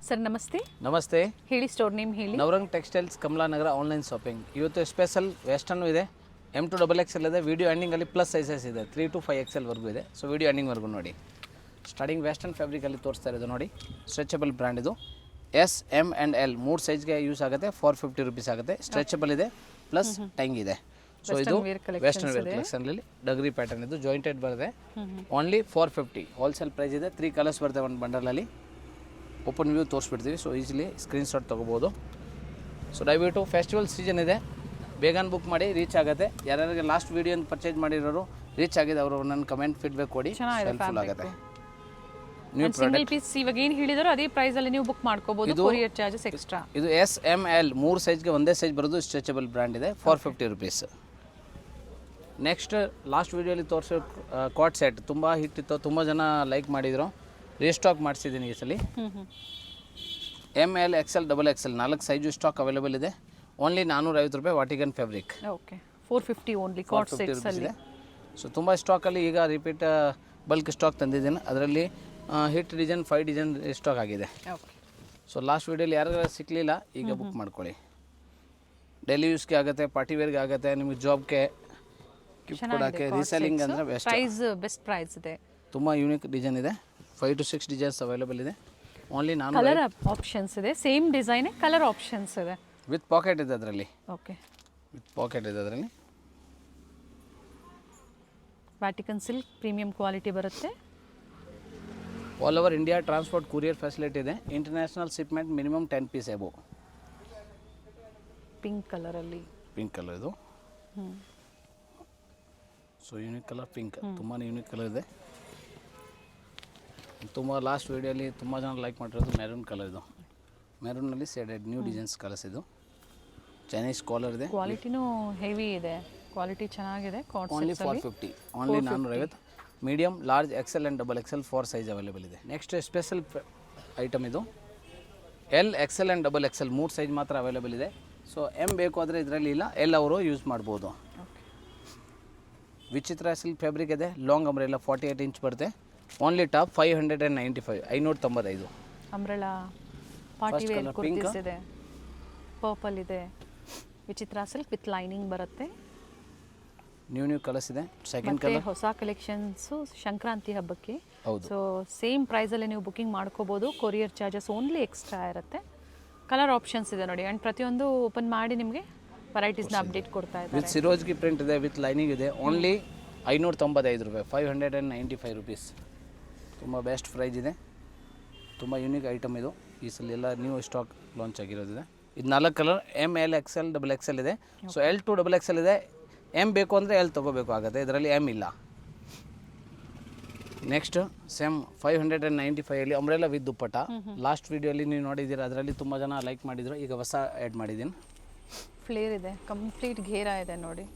Sir ನಮಸ್ತೆ. ನಮಸ್ತೆ. ಹೇಳಿ, ಸ್ಟೋರ್ ನೇಮ್ ಹೇಳಿ. Navrang textiles, Kamalanagar, online shopping. ಇವತ್ತು ಸ್ಪೆಷಲ್ ವೆಸ್ಟರ್ನು ಇದೆ, M2XXL ಇದೆ. ವಿಡಿಯೋ ಎಂಡಿಂಗಲ್ಲಿ ಪ್ಲಸ್ ಸೈಜಸ್ ಇದೆ, 3 to 5XL ವರೆಗೂ ಇದೆ. ಸೊ ವಿಡಿಯೋ ಎಂಡಿಂಗ್ವರೆಗೂ ನೋಡಿ. ಸ್ಟಾರ್ಟಿಂಗ್ ವೆಸ್ಟರ್ನ್ ಫ್ಯಾಬ್ರಿಕಲ್ಲಿ ತೋರಿಸ್ತಾ ಇರೋದು ನೋಡಿ. ಸ್ಟ್ರೆಚಬಲ್ ಬ್ರ್ಯಾಂಡ್ ಇದು. S, M and L 3 ಸೈಜ್ಗೆ ಯೂಸ್ ಆಗುತ್ತೆ. 450 rupees ಆಗುತ್ತೆ. ಸ್ಟ್ರೆಚಬಲ್ ಇದೆ, ಪ್ಲಸ್ ಟೈಂಗ್ ಇದೆ. ಸೊ ಇದು ವೆಸ್ಟರ್ನ್ ವೇರ್ ಕಲೆಕ್ಷನಲ್ಲಿ ಡಗ್ರಿ ಪ್ಯಾಟರ್ನ್ ಇದು ಜಾಯಿಂಟೆಡ್ ಬರುತ್ತೆ. ಓನ್ಲಿ 450 ಹೋಲ್ಸೇಲ್ ಪ್ರೈಸ್ ಇದೆ. 3 ಕಲರ್ಸ್ ಬರ್ತವೆ ಒಂದು ಬಂಡಲಲ್ಲಿ. ಓಪನ್ ವ್ಯೂ ತೋರಿಸ್ಬಿಡ್ತೀವಿ, ಸೊ ಈಸಿಲಿ ಸ್ಕ್ರೀನ್ಶಾಟ್ ತೊಗೋಬೋದು. ಸೊ ದಯವಿಟ್ಟು ಫೆಸ್ಟಿವಲ್ ಸೀಸನ್ ಇದೆ, ಬೇಗನೆ ಬುಕ್ ಮಾಡಿ, ರೀಚ್ ಆಗುತ್ತೆ. ಯಾರ್ಯಾರಿಗೆ ಲಾಸ್ಟ್ ವೀಡಿಯೋ ಪರ್ಚೇಸ್ ಮಾಡಿರೋರು ರೀಚ್ ಆಗಿದೆ ಅವರು ನನ್ನ ಕಮೆಂಟ್ ಫೀಡ್ಬ್ಯಾಕ್ ಕೊಡಿ, ಹೆಲ್ಪ್ಫುಲ್ ಆಗುತ್ತೆ. ನ್ಯೂ ಸಿಂಗಲ್ ಪೀಸ್ ಇವಾಗ ಏನು ಹೇಳಿದಾರೋ ಅದೇ ಪ್ರೈಸ್ ಅಲ್ಲಿ ನೀವು ಬುಕ್ ಮಾಡ್ಕೋಬಹುದು. Courier charges extra. ಇದು S, M, L 3 ಸೈಜ್ಗೆ ಒಂದೇ ಸೈಜ್ ಬರೋದು. ಸ್ಟ್ರೆಚಬಲ್ ಬ್ರ್ಯಾಂಡ್ ಇದೆ. 450 rupees. ನೆಕ್ಸ್ಟ್ ಲಾಸ್ಟ್ ವೀಡಿಯೋಲಿ ತೋರಿಸೋ ಕಾಟ್ ಸೆಟ್ ತುಂಬ ಹಿಟ್ ಇತ್ತು, ತುಂಬ ಜನ ಲೈಕ್ ಮಾಡಿದರು. ರೀಸ್ಟಾಕ್ ಮಾಡಿಸಿದ್ದೀನಿ ಈ ಸಲ. ML, XL, XXL 4 size stock available ಇದೆ. ಓನ್ಲಿ 450 ರೂಪಾಯಿ ವಾಟಿಗನ್ ಫ್ಯಾಬ್ರಿಕ್. ಓಕೆ, 450 ಓನ್ಲಿ ಕಾಟ್ ಸೆಟ್ಸ್ ಅಲ್ಲಿ. ಸೊ ತುಂಬ ಸ್ಟಾಕಲ್ಲಿ ಈಗ ರಿಪೀಟ್ ಬಲ್ಕ್ ಸ್ಟಾಕ್ ತಂದಿದ್ದೀನಿ. ಅದರಲ್ಲಿ ಹಿಟ್ ಡಿಸೈನ್ 5 ಡಿಸೈನ್ ಸ್ಟಾಕ್ ಆಗಿದೆ. ಓಕೆ, ಸೊ ಲಾಸ್ಟ್ ವೀಡಿಯೋಲಿ ಯಾರಿಗಾರ ಸಿಕ್ಕಲಿಲ್ಲ, ಈಗ ಬುಕ್ ಮಾಡ್ಕೊಳ್ಳಿ. ಡೈಲಿ ಯೂಸ್ಗೆ ಆಗುತ್ತೆ, ಪಾರ್ಟಿ ವೇರ್ಗೆ ಆಗುತ್ತೆ, ನಿಮಗೆ ಜಾಬ್ಗೆ ಗಿಫ್ಟ್ ಕೊಡೋಕ್ಕೆ, ರೀಸೆಲ್ಲಿಂಗ್ ಅಂದರೆ ಬೆಸ್ಟ್. ಪ್ರೈಸ್ ಬೆಸ್ಟ್ ಪ್ರೈಸ್ ಇದೆ. ತುಂಬ ಯೂನಿಕ್ ಡಿಸೈನ್ ಇದೆ. 5 to 6 ಡಿಸೈನ್ಸ್ ಅವೈಲೇಬಲ್ ಇದೆ. ಓನ್ಲಿ ಕಲರ್ ಆಪ್ಷನ್ಸ್ ಇದೆ. ಸೇಮ್ ಡಿಸೈನ್, ಕಲರ್ ಆಪ್ಷನ್ಸ್ ಇದೆ. ವಿತ್ ಪಾಕೆಟ್ ಇದೆ ಅದರಲ್ಲಿ. ಓಕೆ, ವಿತ್ ಪಾಕೆಟ್ ಇದೆ ಅದರಲ್ಲಿ. ವ್ಯಾಟಿಕನ್ ಸಿಲ್ಕ್ ಪ್ರೀಮಿಯಂ ಕ್ವಾಲಿಟಿ ಬರುತ್ತೆ. All over India transport courier facility ಇದೆ. International shipment minimum 10 piece above. Pink ಕಲರಲ್ಲಿ. ಪಿಂಕ್ ಕಲರ್ ಇದು. ಸೊ ಯೂನಿಕ್ ಕಲರ್ ಪಿಂಕ್, ತುಂಬಾ ಯೂನಿಕ್ ಕಲರ್ ಇದೆ. ತುಂಬ ಲಾಸ್ಟ್ ವೀಡಿಯೋಲಿ ತುಂಬ ಜನ ಲೈಕ್ ಮಾಡಿರೋದು ಮೆರೂನ್ ಕಲರ್ ಇದು. ಮೆರೂನಲ್ಲಿ ಸೇಡೆಡ್ ನ್ಯೂ ಡಿಸೈನ್ಸ್ ಕಲರ್ಸ್ ಇದು. ಚೈನೀಸ್ ಕಾಲರ್ ಇದೆ. ಕ್ವಾಲಿಟಿನೂ ಹೆವಿ ಇದೆ, ಕ್ವಾಲಿಟಿ ಚೆನ್ನಾಗಿದೆ. Only 450, only 450. Medium, large, XL and XXL 4 size available ಇದೆ. ನೆಕ್ಸ್ಟ್ ಸ್ಪೆಷಲ್ ಐಟಮ್ ಇದು. L, XL and XXL 3 size ಮಾತ್ರ ಅವೈಲೇಬಲ್ ಇದೆ. ಸೊ M ಬೇಕು ಆದರೆ ಇದರಲ್ಲಿ ಇಲ್ಲ, L ಅವರು ಯೂಸ್ ಮಾಡ್ಬೋದು. ವಿಚಿತ್ರ ಸಿಲ್ಕ್ ಫ್ಯಾಬ್ರಿಕ್ ಇದೆ. ಲಾಂಗ್ ಅಂಬ್ರೆಲ್ಲ 48 ಇಂಚ್ ಬರುತ್ತೆ. Only top 595, 595. Umbrella party wear kurtis ಇದೆ. ಪರ್ಪಲ್ ಇದೆ. ವಿಚಿತ್ರ ಸಿಲ್ಕ್ ವಿತ್ ಲೈನಿಂಗ್ ಬರುತ್ತೆ. ನ್ಯೂ ಕಲರ್ಸ್ ಇದೆ. ಸೆಕೆಂಡ್ ಕಲರ್ ಹೊಸ ಕಲೆಕ್ಷನ್ಸು ಸಂಕ್ರಾಂತಿ ಹಬ್ಬಕ್ಕೆ. ಹೌದು. ಸೊ ಸೇಮ್ ಪ್ರೈಸಲ್ಲಿ ನೀವು ಬುಕಿಂಗ್ ಮಾಡ್ಕೋಬೋದು. ಕೊರಿಯರ್ ಚಾರ್ಜಸ್ ಓನ್ಲಿ ಎಕ್ಸ್ಟ್ರಾ ಇರುತ್ತೆ. ಕಲರ್ ಆಪ್ಷನ್ಸ್ ಇದೆ ನೋಡಿ. ಆ್ಯಂಡ್ ಪ್ರತಿಯೊಂದು ಓಪನ್ ಮಾಡಿ ನಿಮಗೆ ವೆರೈಟೀಸ್ನ ಅಪ್ಡೇಟ್ ಕೊಡ್ತಾ ಇದ್ದಾರೆ. ವಿತ್ ಸಿರೋಜ್ಗಿ ಪ್ರಿಂಟ್ ಇದೆ, ವಿತ್ ಲೈನಿಂಗ್ ಇದೆ. ಓನ್ಲಿ 595 ರೂಪಾಯಿ, 595 rupees. ತುಂಬ ಬೆಸ್ಟ್ ಪ್ರೈಸ್ ಇದೆ. ತುಂಬ ಯೂನಿಕ್ ಐಟಮ್ ಇದು. ಈ ಸಲ ಎಲ್ಲ ನ್ಯೂ ಸ್ಟಾಕ್ ಲಾಂಚ್ ಆಗಿರೋದಿದೆ. ಇದು 4 colour. M, L, XL, XXL ಇದೆ. ಸೊ L to XXL ಇದೆ. M ಬೇಕು ಅಂದರೆ L ತೊಗೋಬೇಕು ಆಗುತ್ತೆ, ಇದರಲ್ಲಿ M ಇಲ್ಲ. Next same 595 umbrella with dupatta. Last ವೀಡಿಯೋಲಿ ನೀವು ನೋಡಿದ್ದೀರಾ, ಅದರಲ್ಲಿ ತುಂಬ ಜನ ಲೈಕ್ ಮಾಡಿದ್ರು. ಈಗ ಹೊಸ ಆ್ಯಡ್ ಮಾಡಿದ್ದೀನಿ. ಫ್ಲೇರ್ ಇದೆ, ಕಂಪ್ಲೀಟ್ ಘೇರಾ ಇದೆ ನೋಡಿ.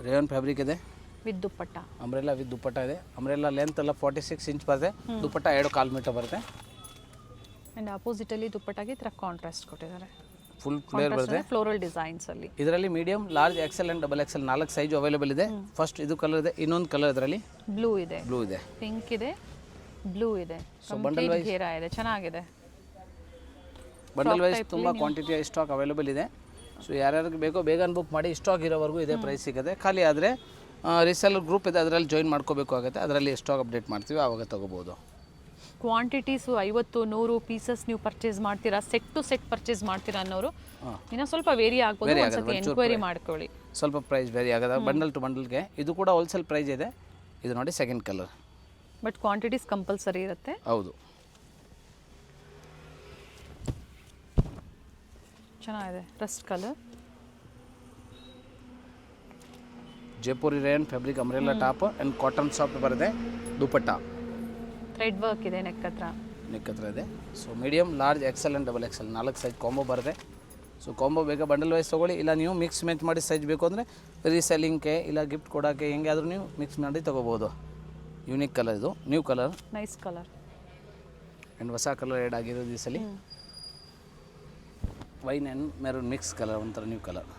ರೇಯನ್ ಫ್ಯಾಬ್ರಿಕ್ ಇದೆ ವಿತ್ ದುಪ್ಪಟ್ಟ. ಅಂಬ್ರೆಲಾ ವಿತ್ ದುಪ್ಪಟ್ಟ ಇದೆ. ಅಂಬ್ರೆಲಾ ಲೆಂತ್ ಎಲ್ಲ 46 ಇಂಚ್ ಬರುತ್ತೆ. ದುಪ್ಪಟ್ಟ 2.25 ಮೀಟರ್ ಬರುತ್ತೆ. ಆ್ಯಂಡ್ ಅಪೋಸಿಟಲ್ಲಿ ದುಪ್ಪಟ್ಟಾಗಿ ಈ ಥರ ಕಾಂಟ್ರಾಸ್ಟ್ ಕೊಟ್ಟಿದ್ದಾರೆ. ಫುಲ್ ಫ್ಲೇರ್ ಬರುತ್ತೆ. ಫ್ಲೋರಲ್ ಡಿಸೈನ್ಸ್ ಅಲ್ಲಿ. ಇದರಲ್ಲಿ medium, large, XL and XXL 4 size available ಇದೆ. ಫಸ್ಟ್ ಇದು ಕಲರ್ ಇದೆ. ಇನ್ನೊಂದು ಕಲರ್ ಇದರಲ್ಲಿ ಬ್ಲೂ ಇದೆ, ಬ್ಲೂ ಇದೆ, ಪಿಂಕ್ ಇದೆ, ಬ್ಲೂ ಇದೆ. ಸೊ ಬಂಡಲ್ ವೈಸ್ ಘೇರಾ ಇದೆ, ಚೆನ್ನಾಗಿದೆ. ಬಂಡಲ್ ವೈಸ್ ತುಂಬ ಕ್ವಾಂಟಿಟಿ ಸ್ಟಾಕ್ ಅವೈಲೇಬಲ್ ಇದೆ. ಸೊ ಯಾರ್ಯಾರಿಗೆ ಬೇಕೋ ಬೇಗನೆ ಬುಕ್ ಮಾಡಿ. ಸ್ಟಾಕ್ ಇರೋವರೆಗೂ ಇದೇ ಪ್ರೈಸ್ ಸಿಗುತ್ತೆ. ಖಾಲಿ ಆದರೆ ರೀಸೆಲ್ಲರ್ ಗ್ರೂಪ್ ಇದೆ, ಅದರಲ್ಲಿ ಜಾಯಿನ್ ಮಾಡ್ಕೋಬೇಕು ಆಗುತ್ತೆ. ಅದರಲ್ಲಿ ಸ್ಟಾಕ್ ಅಪ್ಡೇಟ್ ಮಾಡ್ತೀವಿ, ಆವಾಗ ತೊಗೋಬೋದು. ಕ್ವಾಂಟಿಟೀಸು 50-100 ಪೀಸಸ್ ನೀವು ಪರ್ಚೇಸ್ ಮಾಡ್ತೀರಾ, ಸೆಟ್ ಟು ಸೆಟ್ ಪರ್ಚೇಸ್ ಮಾಡ್ತೀರಾ ಅನ್ನೋರು ಇನ್ನೂ ಸ್ವಲ್ಪ ವೇರಿ ಆಗ್ಬೋದು. ಒಂದ್ಸತಿ ಎನ್ಕ್ವೈರಿ ಮಾಡ್ಕೊಳ್ಳಿ. ಸ್ವಲ್ಪ ಪ್ರೈಸ್ ವೇರಿ ಆಗೋದು ಬಂಡಲ್ ಟು ಬಂಡಲ್ಗೆ. ಇದು ಕೂಡ ಹೋಲ್ಸೇಲ್ ಪ್ರೈಸ್ ಇದೆ. ಇದು ನೋಡಿ second colour. But quantities compulsory ಇರುತ್ತೆ. ಹೌದು, ಚೆನ್ನಾಗಿದೆ. Rust colour. Jaipuri rayon fabric umbrella top and cotton soft ಬರುತ್ತೆ. ದುಪ್ಪಟ್ಟ ಥ್ರೆಡ್ ವರ್ಕ್ ಇದೆ ನೆಕ್ ಹತ್ರ ಇದೆ. So medium, large, XL and XXL 4 size combo ಬರುತ್ತೆ. ಸೊ ಕಾಂಬೋ ಬೇಕಾ ಬಂಡಲ್ ವೈಸ್ ತೊಗೊಳ್ಳಿ, ಇಲ್ಲ ನೀವು ಮಿಕ್ಸ್ ಮ್ಯಾಚ್ ಮಾಡಿ ಸೈಜ್ ಬೇಕು ಅಂದರೆ ರೀಸೆಲ್ಲಿಂಗ್ಗೆ ಇಲ್ಲ ಗಿಫ್ಟ್ ಕೊಡೋಕ್ಕೆ ಹೆಂಗೆ ಆದರೂ ನೀವು ಮಿಕ್ಸ್ ಮಾಡಿ ತೊಗೋಬೋದು. ಯೂನಿಕ್ ಕಲರ್ ಇದು, new colour, nice colour. And ಹೊಸ ಕಲರ್ ಆ್ಯಡ್ ಆಗಿರೋದು ಈ ಸಲ. Wine and maroon mix colour, ಒಂಥರ ನ್ಯೂ ಕಲರ್.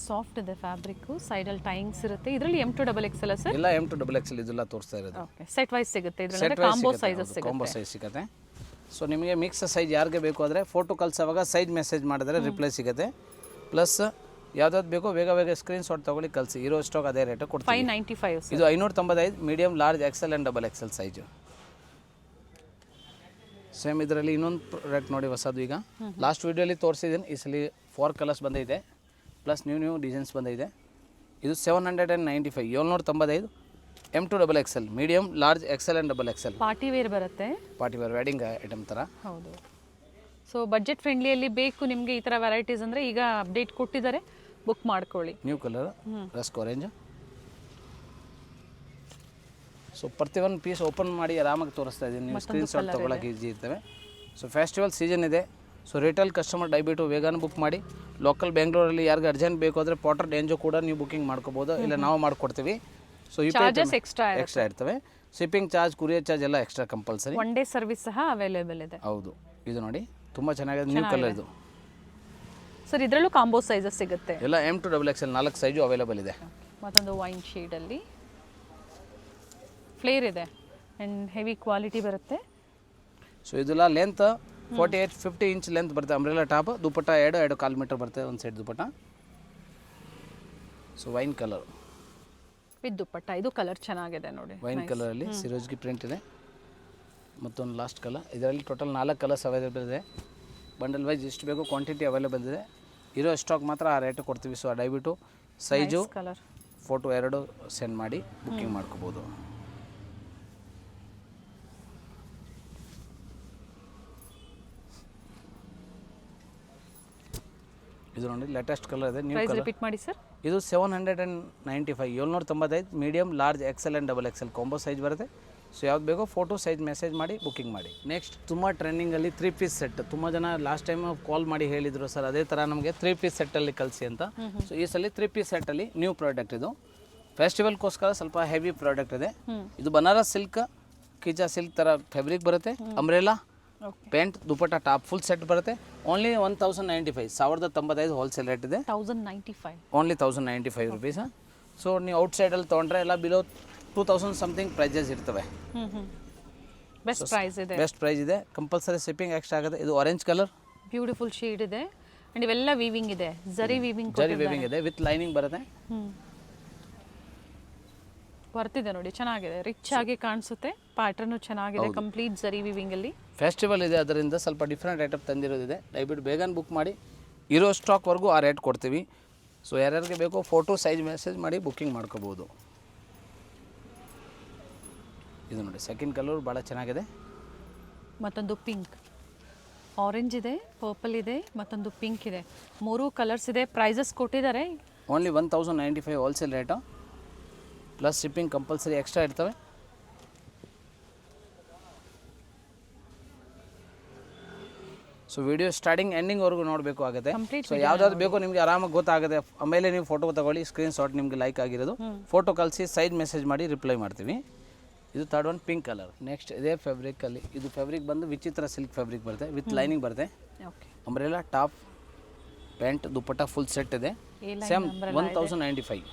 ಸಾಫ್ಟ್ ಇದೆ ಫ್ಯಾಬ್ರಿಕ್ಕು, ಸೈಡಲ್ಲಿ ಟೈಂಗ್ಸ್ ಇರುತ್ತೆ. ಇದರಲ್ಲಿ M2XXL ಸರ್? ಎಲ್ಲ M2XXL ಇದೆಲ್ಲ ತೋರಿಸ್ತಾ ಇರೋದು. ಓಕೆ, ಸೆಟ್ ವೈಸ್ ಸಿಗುತ್ತೆ ಇದರಲ್ಲಿ, ಕಾಂಬೋ ಸೈಜಸ್ ಸಿಗುತ್ತೆ. ಕಾಂಬೋ ಸೈಜ್ ಸಿಗುತ್ತೆ. ಸೊ ನಿಮಗೆ ಮಿಕ್ಸ್ ಸೈಜ್ ಯಾರಿಗೆ ಬೇಕು ಅಂದರೆ ಫೋಟೋ ಕಳ್ಸೋವಾಗ ಸೈಜ್ ಮೆಸೇಜ್ ಮಾಡಿದ್ರೆ ರಿಪ್ಲೈ ಸಿಗುತ್ತೆ. ಪ್ಲಸ್ ಯಾವ್ದಾದ್ರು ಬೇಕೋ ಬೇಗ ಬೇಗ ಸ್ಕ್ರೀನ್ಶಾಟ್ ತೊಗೊಳ್ಳಿ ಕಳಿಸಿ. ಇರೋ ಸ್ಟಾಕ್ ಅದೇ ರೇಟ್ ಕೊಡ್ತೀವಿ. 595 ಇದು 595 medium, large, XL and XXL size. Same ಇದರಲ್ಲಿ ಇನ್ನೊಂದು ಪ್ರಾಡಕ್ಟ್ ನೋಡಿ ಹೊಸದು. ಈಗ ಲಾಸ್ಟ್ ವೀಡಿಯೋಲಿ ತೋರಿಸಿದ್ದೀನಿ. ಈ ಸಲ 4 ಕಲರ್ಸ್ ಬಂದಿದೆ, ಪ್ಲಸ್ ನ್ಯೂ ಡಿಸೈನ್ಸ್ ಬಂದಿದೆ. ಇದು 795 795 M2XXL medium, large, XL and XXL. Party wear ಬರುತ್ತೆ, ಪಾರ್ಟಿ ವೇರ್ ವೆಡ್ಡಿಂಗ್ ಐಟಮ್ ಥರ. ಹೌದು. ಸೊ ಬಜೆಟ್ ಫ್ರೆಂಡ್ಲಿಯಲ್ಲಿ ಬೇಕು ನಿಮಗೆ ಈ ಥರ ವೆರೈಟೀಸ್ ಅಂದರೆ ಈಗ ಅಪ್ಡೇಟ್ ಕೊಟ್ಟಿದ್ದಾರೆ, ಬುಕ್ ಮಾಡ್ಕೊಳ್ಳಿ. New colour rusk orange. So ಪ್ರತಿಯೊಂದು ಪೀಸ್ ಓಪನ್ ಮಾಡಿ ಆರಾಮಾಗಿ ತೋರಿಸ್ತಾ ಇದ್ದೀನಿ. ನೀವು ಸ್ಕ್ರೀನ್ಶಾಟ್ ತೊಗೊಳಕ್ಕೆ ಈಸಿ ಇರ್ತವೆ. ಸೊ ಫೆಸ್ಟಿವಲ್ ಸೀಸನ್ ಇದೆ. ಸೊ ರಿಟೇಲ್ ಕಸ್ಟಮರ್ ದಯವಿಟ್ಟು ಬೇಗನೆ ಬುಕ್ ಮಾಡಿ. ಲೋಕಲ್ ಬೆಂಗಳೂರಲ್ಲಿ ಯಾರಿಗೆ ಅರ್ಜೆಂಟ್ ಬೇಕು ಅಂದರೆ ಪಾಟರ್ ರೇಂಜು ಕೂಡ ನೀವು ಬುಕಿಂಗ್ ಮಾಡ್ಕೋಬೋದು, ಇಲ್ಲ ನಾವು ಮಾಡ್ಕೊಡ್ತೀವಿ. ಸೊ ಚಾರ್ಜಸ್ ಎಕ್ಸ್ಟ್ರಾ ಇರ್ತವೆ. ಶಿಪ್ಪಿಂಗ್ ಚಾರ್ಜ್, ಕುರಿಯರ್ ಚಾರ್ಜ್ ಎಲ್ಲ ಎಕ್ಸ್ಟ್ರಾ ಕಂಪಲ್ಸರಿ. 1 ಡೇ ಸರ್ವಿಸ್ ಸಹ ಅವೈಲೇಬಲ್ ಇದೆ. ಹೌದು. ಇದು ನೋಡಿ ತುಂಬ ಚೆನ್ನಾಗಿದೆ, ನ್ಯೂ ಕಲರ್ ಇದು. ಸರ್ ಇದರಲ್ಲೂ ಕಾಂಬೋ ಸೈಜಸ್ ಸಿಗುತ್ತೆ. ಎಲ್ಲ M2XXL 4 ಸೈಜು ಅವೈಲೇಬಲ್ ಇದೆ. ಮತ್ತೊಂದು ವೈನ್ ಶೇಡಲ್ಲಿ ಫ್ಲೇರ್ ಇದೆ ಆ್ಯಂಡ್ ಹೆವಿ ಕ್ವಾಲಿಟಿ ಬರುತ್ತೆ. ಸೊ ಇದೆಲ್ಲ ಲೆಂತ್ 48-50 ಇಂಚ್ ಲೆಂತ್ ಬರುತ್ತೆ. ಅಂಬ್ರೆಲಾ ಟಾಪ್, ದುಪಟ್ಟ 2.25 ಮೀಟರ್ ಬರುತ್ತೆ ಒಂದು side dupatta. So wine colour with dupatta. ಇದು ಕಲರ್ ಚೆನ್ನಾಗಿದೆ ನೋಡಿ, ವೈನ್ ಕಲರಲ್ಲಿ ಸಿರೋಜ್ಗಿ ಪ್ರಿಂಟ್ ಇದೆ. ಮತ್ತೊಂದು ಲಾಸ್ಟ್ ಕಲರ್. ಇದರಲ್ಲಿ ಟೋಟಲ್ 4 ಕಲರ್ಸ್ ಅವೈಲೇಬಲ್ ಇದೆ. ಬಂಡಲ್ ವೈಸ್ ಎಷ್ಟು ಬೇಕೋ ಕ್ವಾಂಟಿಟಿ ಅವೈಲೇಬಲ್ ಇದೆ. ಇರೋ ಸ್ಟಾಕ್ ಮಾತ್ರ ಆ ರೇಟ್ ಕೊಡ್ತೀವಿ. ಸೊ ದಯವಿಟ್ಟು ಸೈಜು, ಕಲರ್, ಫೋಟೋ 2 ಸೆಂಡ್ ಮಾಡಿ ಬುಕ್ಕಿಂಗ್ ಮಾಡ್ಕೋಬೋದು. ಇದು ನೋಡಿ ಲೇಟೆಸ್ಟ್ ಕಲರ್ ಇದೆ, ನ್ಯೂ ಕಲರ್. ರಿಪೀಟ್ ಮಾಡಿ ಸರ್. ಇದು 795 795 medium, large, XL and XXL combo size ಬರುತ್ತೆ. ಸೊ ಯಾವ್ದು ಬೇಕೋ ಫೋಟೋ ಸೈಜ್ ಮೆಸೇಜ್ ಮಾಡಿ ಬುಕ್ಕಿಂಗ್ ಮಾಡಿ. ನೆಕ್ಸ್ಟ್ ತುಂಬ ಟ್ರೆಂಡಿಂಗಲ್ಲಿ 3 ಪೀಸ್ ಸೆಟ್. ತುಂಬ ಜನ ಲಾಸ್ಟ್ ಟೈಮ್ ಕಾಲ್ ಮಾಡಿ ಹೇಳಿದರು ಸರ್ ಅದೇ ಥರ ನಮಗೆ 3 ಪೀಸ್ ಸೆಟ್ಟಲ್ಲಿ ಕಳಿಸಿ ಅಂತ. ಸೊ ಈ ಸಲ 3 ಪೀಸ್ ಸೆಟ್ಟಲ್ಲಿ ನ್ಯೂ ಪ್ರಾಡಕ್ಟ್. ಇದು ಫೆಸ್ಟಿವಲ್ಗೋಸ್ಕರ ಸ್ವಲ್ಪ ಹೆವಿ ಪ್ರಾಡಕ್ಟ್ ಇದೆ. ಇದು ಬನಾರಸ್ ಸಿಲ್ಕ್, ಕೀಚಾ ಸಿಲ್ಕ್ ಥರ ಫ್ಯಾಬ್ರಿಕ್ ಬರುತ್ತೆ. Umbrella, pant, dupatta, top full set ಬರುತ್ತೆ. ಓನ್ಲಿ 1095 1095 ಹೋಲ್ಸೇಲ್ ರೇಟ್ ಇದೆ. 1095 ಓನ್ಲಿ 1095 ರುಪೀಸ್. ಸೊ ನೀವು ಔಟ್ಸೈಡಲ್ಲಿ ತೊಗೊಂಡ್ರೆ ಎಲ್ಲ ಬಿಲೋ 2000 ಸಮಥಿಂಗ್ ಪ್ರೈಸಸ್ ಇರ್ತವೆ. ಬೆಸ್ಟ್ ಪ್ರೈಸ್ ಇದೆ. ಬೆಸ್ಟ್ ಪ್ರೈಸ್ ಇದೆ. ಕಂಪಲ್ಸರಿ ಶಿಪ್ಪಿಂಗ್ ಎಕ್ಸ್ಟ್ರಾ ಆಗುತ್ತೆ. ಇದು ಆರೆಂಜ್ ಕಲರ್, ಬ್ಯೂಟಿಫುಲ್ ಶೇಡ್ ಇದೆ ಅಂಡ್ ಇವೆಲ್ಲ ವೀವಿಂಗ್ ಇದೆ, ಜರಿ ವೀವಿಂಗ್ ಇದೆ ವಿತ್ ಲೈನಿಂಗ್ ಬರುತ್ತೆ. ಬರ್ತಿದೆ ನೋಡಿ, ಚೆನ್ನಾಗಿದೆ, ರಿಚ್ ಆಗಿ ಕಾಣಿಸುತ್ತೆ. ಪ್ಯಾಟರ್ನು ಚೆನ್ನಾಗಿದೆ, ಕಂಪ್ಲೀಟ್ ಜರಿ ವೀವಿಂಗ್ ಅಲ್ಲಿ. ಫೆಸ್ಟಿವಲ್ ಇದೆ, ಅದರಿಂದ ಸ್ವಲ್ಪ ಡಿಫ್ರೆಂಟ್ ಐಟಮ್ ತಂದಿರೋದಿದೆ. ದಯವಿಟ್ಟು ಬೇಗನೆ ಬುಕ್ ಮಾಡಿ. ಇರೋ ಸ್ಟಾಕ್ವರೆಗೂ ಆ ರೇಟ್ ಕೊಡ್ತೀವಿ. ಸೊ ಯಾರ್ಯಾರಿಗೆ ಬೇಕೋ ಫೋಟೋ ಸೈಜ್ ಮೆಸೇಜ್ ಮಾಡಿ ಬುಕ್ಕಿಂಗ್ ಮಾಡ್ಕೋಬೋದು. ಇದು ನೋಡಿ ಸೆಕೆಂಡ್ ಕಲರ್ ಭಾಳ ಚೆನ್ನಾಗಿದೆ. ಮತ್ತೊಂದು ಪಿಂಕ್, ಆರೆಂಜ್ ಇದೆ, ಪರ್ಪಲ್ ಇದೆ, ಮತ್ತೊಂದು ಪಿಂಕ್ ಇದೆ. 3 ಕಲರ್ಸ್ ಇದೆ. ಪ್ರೈಸಸ್ ಕೊಟ್ಟಿದ್ದಾರೆ. Only 1095 wholesale rate, plus shipping compulsory extra ಇರ್ತವೆ. ಸೊ ವಿಡಿಯೋ ಸ್ಟಾರ್ಟಿಂಗ್ ಎಂಡಿಂಗ್ವರೆಗೂ ನೋಡಬೇಕು ಆಗುತ್ತೆ. ಸೊ ಯಾವ್ದಾದ್ರು ಬೇಕೋ ನಿಮಗೆ ಆರಾಮಾಗಿ ಗೊತ್ತಾಗುತ್ತೆ. ಆಮೇಲೆ ನೀವು ಫೋಟೋ ತಗೊಳ್ಳಿ, ಸ್ಕ್ರೀನ್ಶಾಟ್ ನಿಮಗೆ ಲೈಕ್ ಆಗಿರೋದು ಫೋಟೋ ಕಳಿಸಿ ಸೈಜ್ ಮೆಸೇಜ್ ಮಾಡಿ ರಿಪ್ಲೈ ಮಾಡ್ತೀವಿ. ಇದು third one pink colour. Next ಇದೇ ಫ್ಯಾಬ್ರಿಕಲ್ಲಿ, ಇದು ಫ್ಯಾಬ್ರಿಕ್ ಬಂದು ವಿಚಿತ್ರ ಸಿಲ್ಕ್ ಫ್ಯಾಬ್ರಿಕ್ ಬರುತ್ತೆ ವಿತ್ ಲೈನಿಂಗ್ ಬರುತ್ತೆ. Umbrella, top, pant, dupatta full set ಇದೆ. ಸೇಮ್ 1095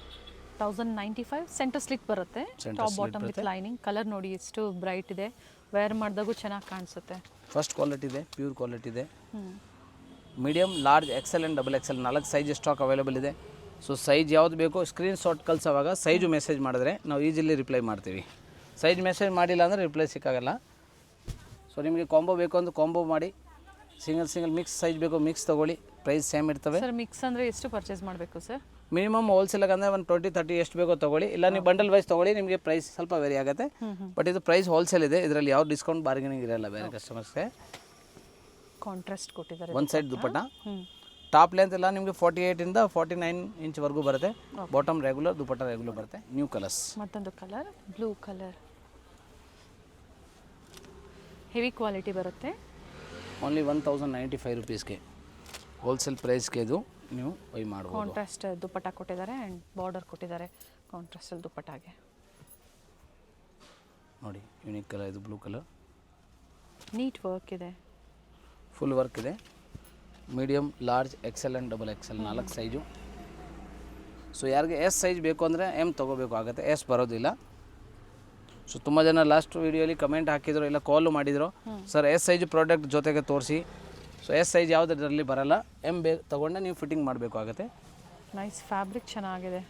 ಸೆಂಟರ್ ಸ್ಲಿಟ್ ಬರುತ್ತೆ, top bottom with lining. Colour ನೋಡಿ ಎಷ್ಟು ಬ್ರೈಟ್ ಇದೆ, ವೇರ್ ಮಾಡಿದಾಗೂ ಚೆನ್ನಾಗಿ ಕಾಣಿಸುತ್ತೆ. ಫಸ್ಟ್ ಕ್ವಾಲಿಟಿ ಇದೆ, ಪ್ಯೂರ್ ಕ್ವಾಲಿಟಿ ಇದೆ. Medium, large, XL and XXL 4 size stock available ಇದೆ. ಸೊ ಸೈಜ್ ಯಾವ್ದು ಬೇಕೋ ಸ್ಕ್ರೀನ್ಶಾಟ್ ಕಳಿಸೋವಾಗ ಸೈಜು ಮೆಸೇಜ್ ಮಾಡಿದ್ರೆ ನಾವು ಈಸಿಲಿ ರಿಪ್ಲೈ ಮಾಡ್ತೀವಿ. ಸೈಜ್ ಮೆಸೇಜ್ ಮಾಡಿಲ್ಲ ಅಂದರೆ ರಿಪ್ಲೈ ಸಿಕ್ಕಾಗಲ್ಲ. ಸೊ ನಿಮಗೆ ಕಾಂಬೋ ಬೇಕು ಅಂದ್ರೆ ಕಾಂಬೋ ಮಾಡಿ, ಸಿಂಗಲ್ ಮಿಕ್ಸ್ ಸೈಜ್ ಬೇಕು ಮಿಕ್ಸ್ ತೊಗೊಳ್ಳಿ, ಪ್ರೈಸ್ ಸೇಮ್ ಇರ್ತವೆ. ಸರ್ ಮಿಕ್ಸ್ ಅಂದರೆ ಎಷ್ಟು ಪರ್ಚೇಸ್ ಮಾಡಬೇಕು ಸರ್? ಮಿನಿಮಮ್ ಹೋಲ್ಸೇಲಾಗ ಅಂದರೆ ಒಂದು 20-30 ಎಷ್ಟು ಬೇಕೋ ತೊಗೊಳ್ಳಿ, ಇಲ್ಲ ನೀವು ಬಂಡಲ್ ವೈಸ್ ತೊಗೊಳ್ಳಿ, ನಿಮಗೆ ಪ್ರೈಸ್ ಸ್ವಲ್ಪ ವೇರಿ ಆಗುತ್ತೆ. ಬಟ್ ಇದು ಪ್ರೈಸ್ ಹೋಲ್ಸೇಲ್ ಇದೆ, ಇದರಲ್ಲಿ ಯಾವ ಡಿಸ್ಕೌಂಟ್ ಬಾರ್ಗೇನಿಂಗ್ ಇರಲ್ಲ ಬೇರೆ ಕಸ್ಟಮರ್ಸ್ಗೆ. ಕಾಂಟ್ರಾಸ್ಟ್ ಕೊಟ್ಟಿದ್ದಾರೆ. ಒಂದು ಸೈಡ್ ದುಪಟ್ಟ, ಟಾಪ್ ಲೆಂತ್ ಎಲ್ಲ ನಿಮಗೆ 48ಇಂದ 49 ಇಂಚ್ವರೆಗೂ ಬರುತ್ತೆ. ಬಾಟಮ್ ರೆಗ್ಯುಲರ್, ದುಪಟ್ಟ ರೆಗ್ಯುಲರ್ ಬರುತ್ತೆ. New colours. ಮತ್ತೊಂದು colour blue colour, heavy quality ಬರುತ್ತೆ. ಓನ್ಲಿ 1095 ರುಪೀಸ್ಗೆ ಹೋಲ್ಸೇಲ್ ಪ್ರೈಸ್ಗೆ ಇದು ನೀವು ಬೈ ಮಾಡ್ಬೋದು. ಕಾಂಟ್ರಾಸ್ಟ್ ದುಪಟ್ಟ ಕೊಟ್ಟಿದ್ದಾರೆ ಆ್ಯಂಡ್ ಬಾರ್ಡರ್ ಕೊಟ್ಟಿದ್ದಾರೆ ಕಾಂಟ್ರಾಸ್ಟಲ್ಲಿ ದುಪಟ್ಟಾಗೆ. ನೋಡಿ ಯೂನಿಕ್ ಕಲರ್, ಇದು ಬ್ಲೂ ಕಲರ್, ನೀಟ್ ವರ್ಕ್ ಇದೆ, ಫುಲ್ ವರ್ಕ್ ಇದೆ. Medium, large, XL and XXL 4 size. So ಯಾರಿಗೆ ಎಸ್ ಸೈಜ್ ಬೇಕು ಅಂದರೆ ಎಮ್ ತೊಗೋಬೇಕು ಆಗುತ್ತೆ, ಎಸ್ ಬರೋದಿಲ್ಲ. ಸೊ ತುಂಬ ಜನ ಲಾಸ್ಟ್ ವೀಡಿಯೋಲಿ ಕಮೆಂಟ್ ಹಾಕಿದ್ರು, ಇಲ್ಲ ಕಾಲು ಮಾಡಿದರು, ಸರ್ ಎಸ್ ಸೈಜ್ ಪ್ರಾಡಕ್ಟ್ ಜೊತೆಗೆ ತೋರಿಸಿ. ಸೊ ಎಸ್ ಸೈಜ್ ಯಾವುದರಲ್ಲಿ ಬರಲ್ಲ, ಎಮ್ ತೊಗೊಂಡೆ ನೀವು ಫಿಟ್ಟಿಂಗ್ ಮಾಡಬೇಕು ಆಗುತ್ತೆ. ನೈಸ್ ಫ್ಯಾಬ್ರಿಕ್ ಚೆನ್ನಾಗಿದೆ,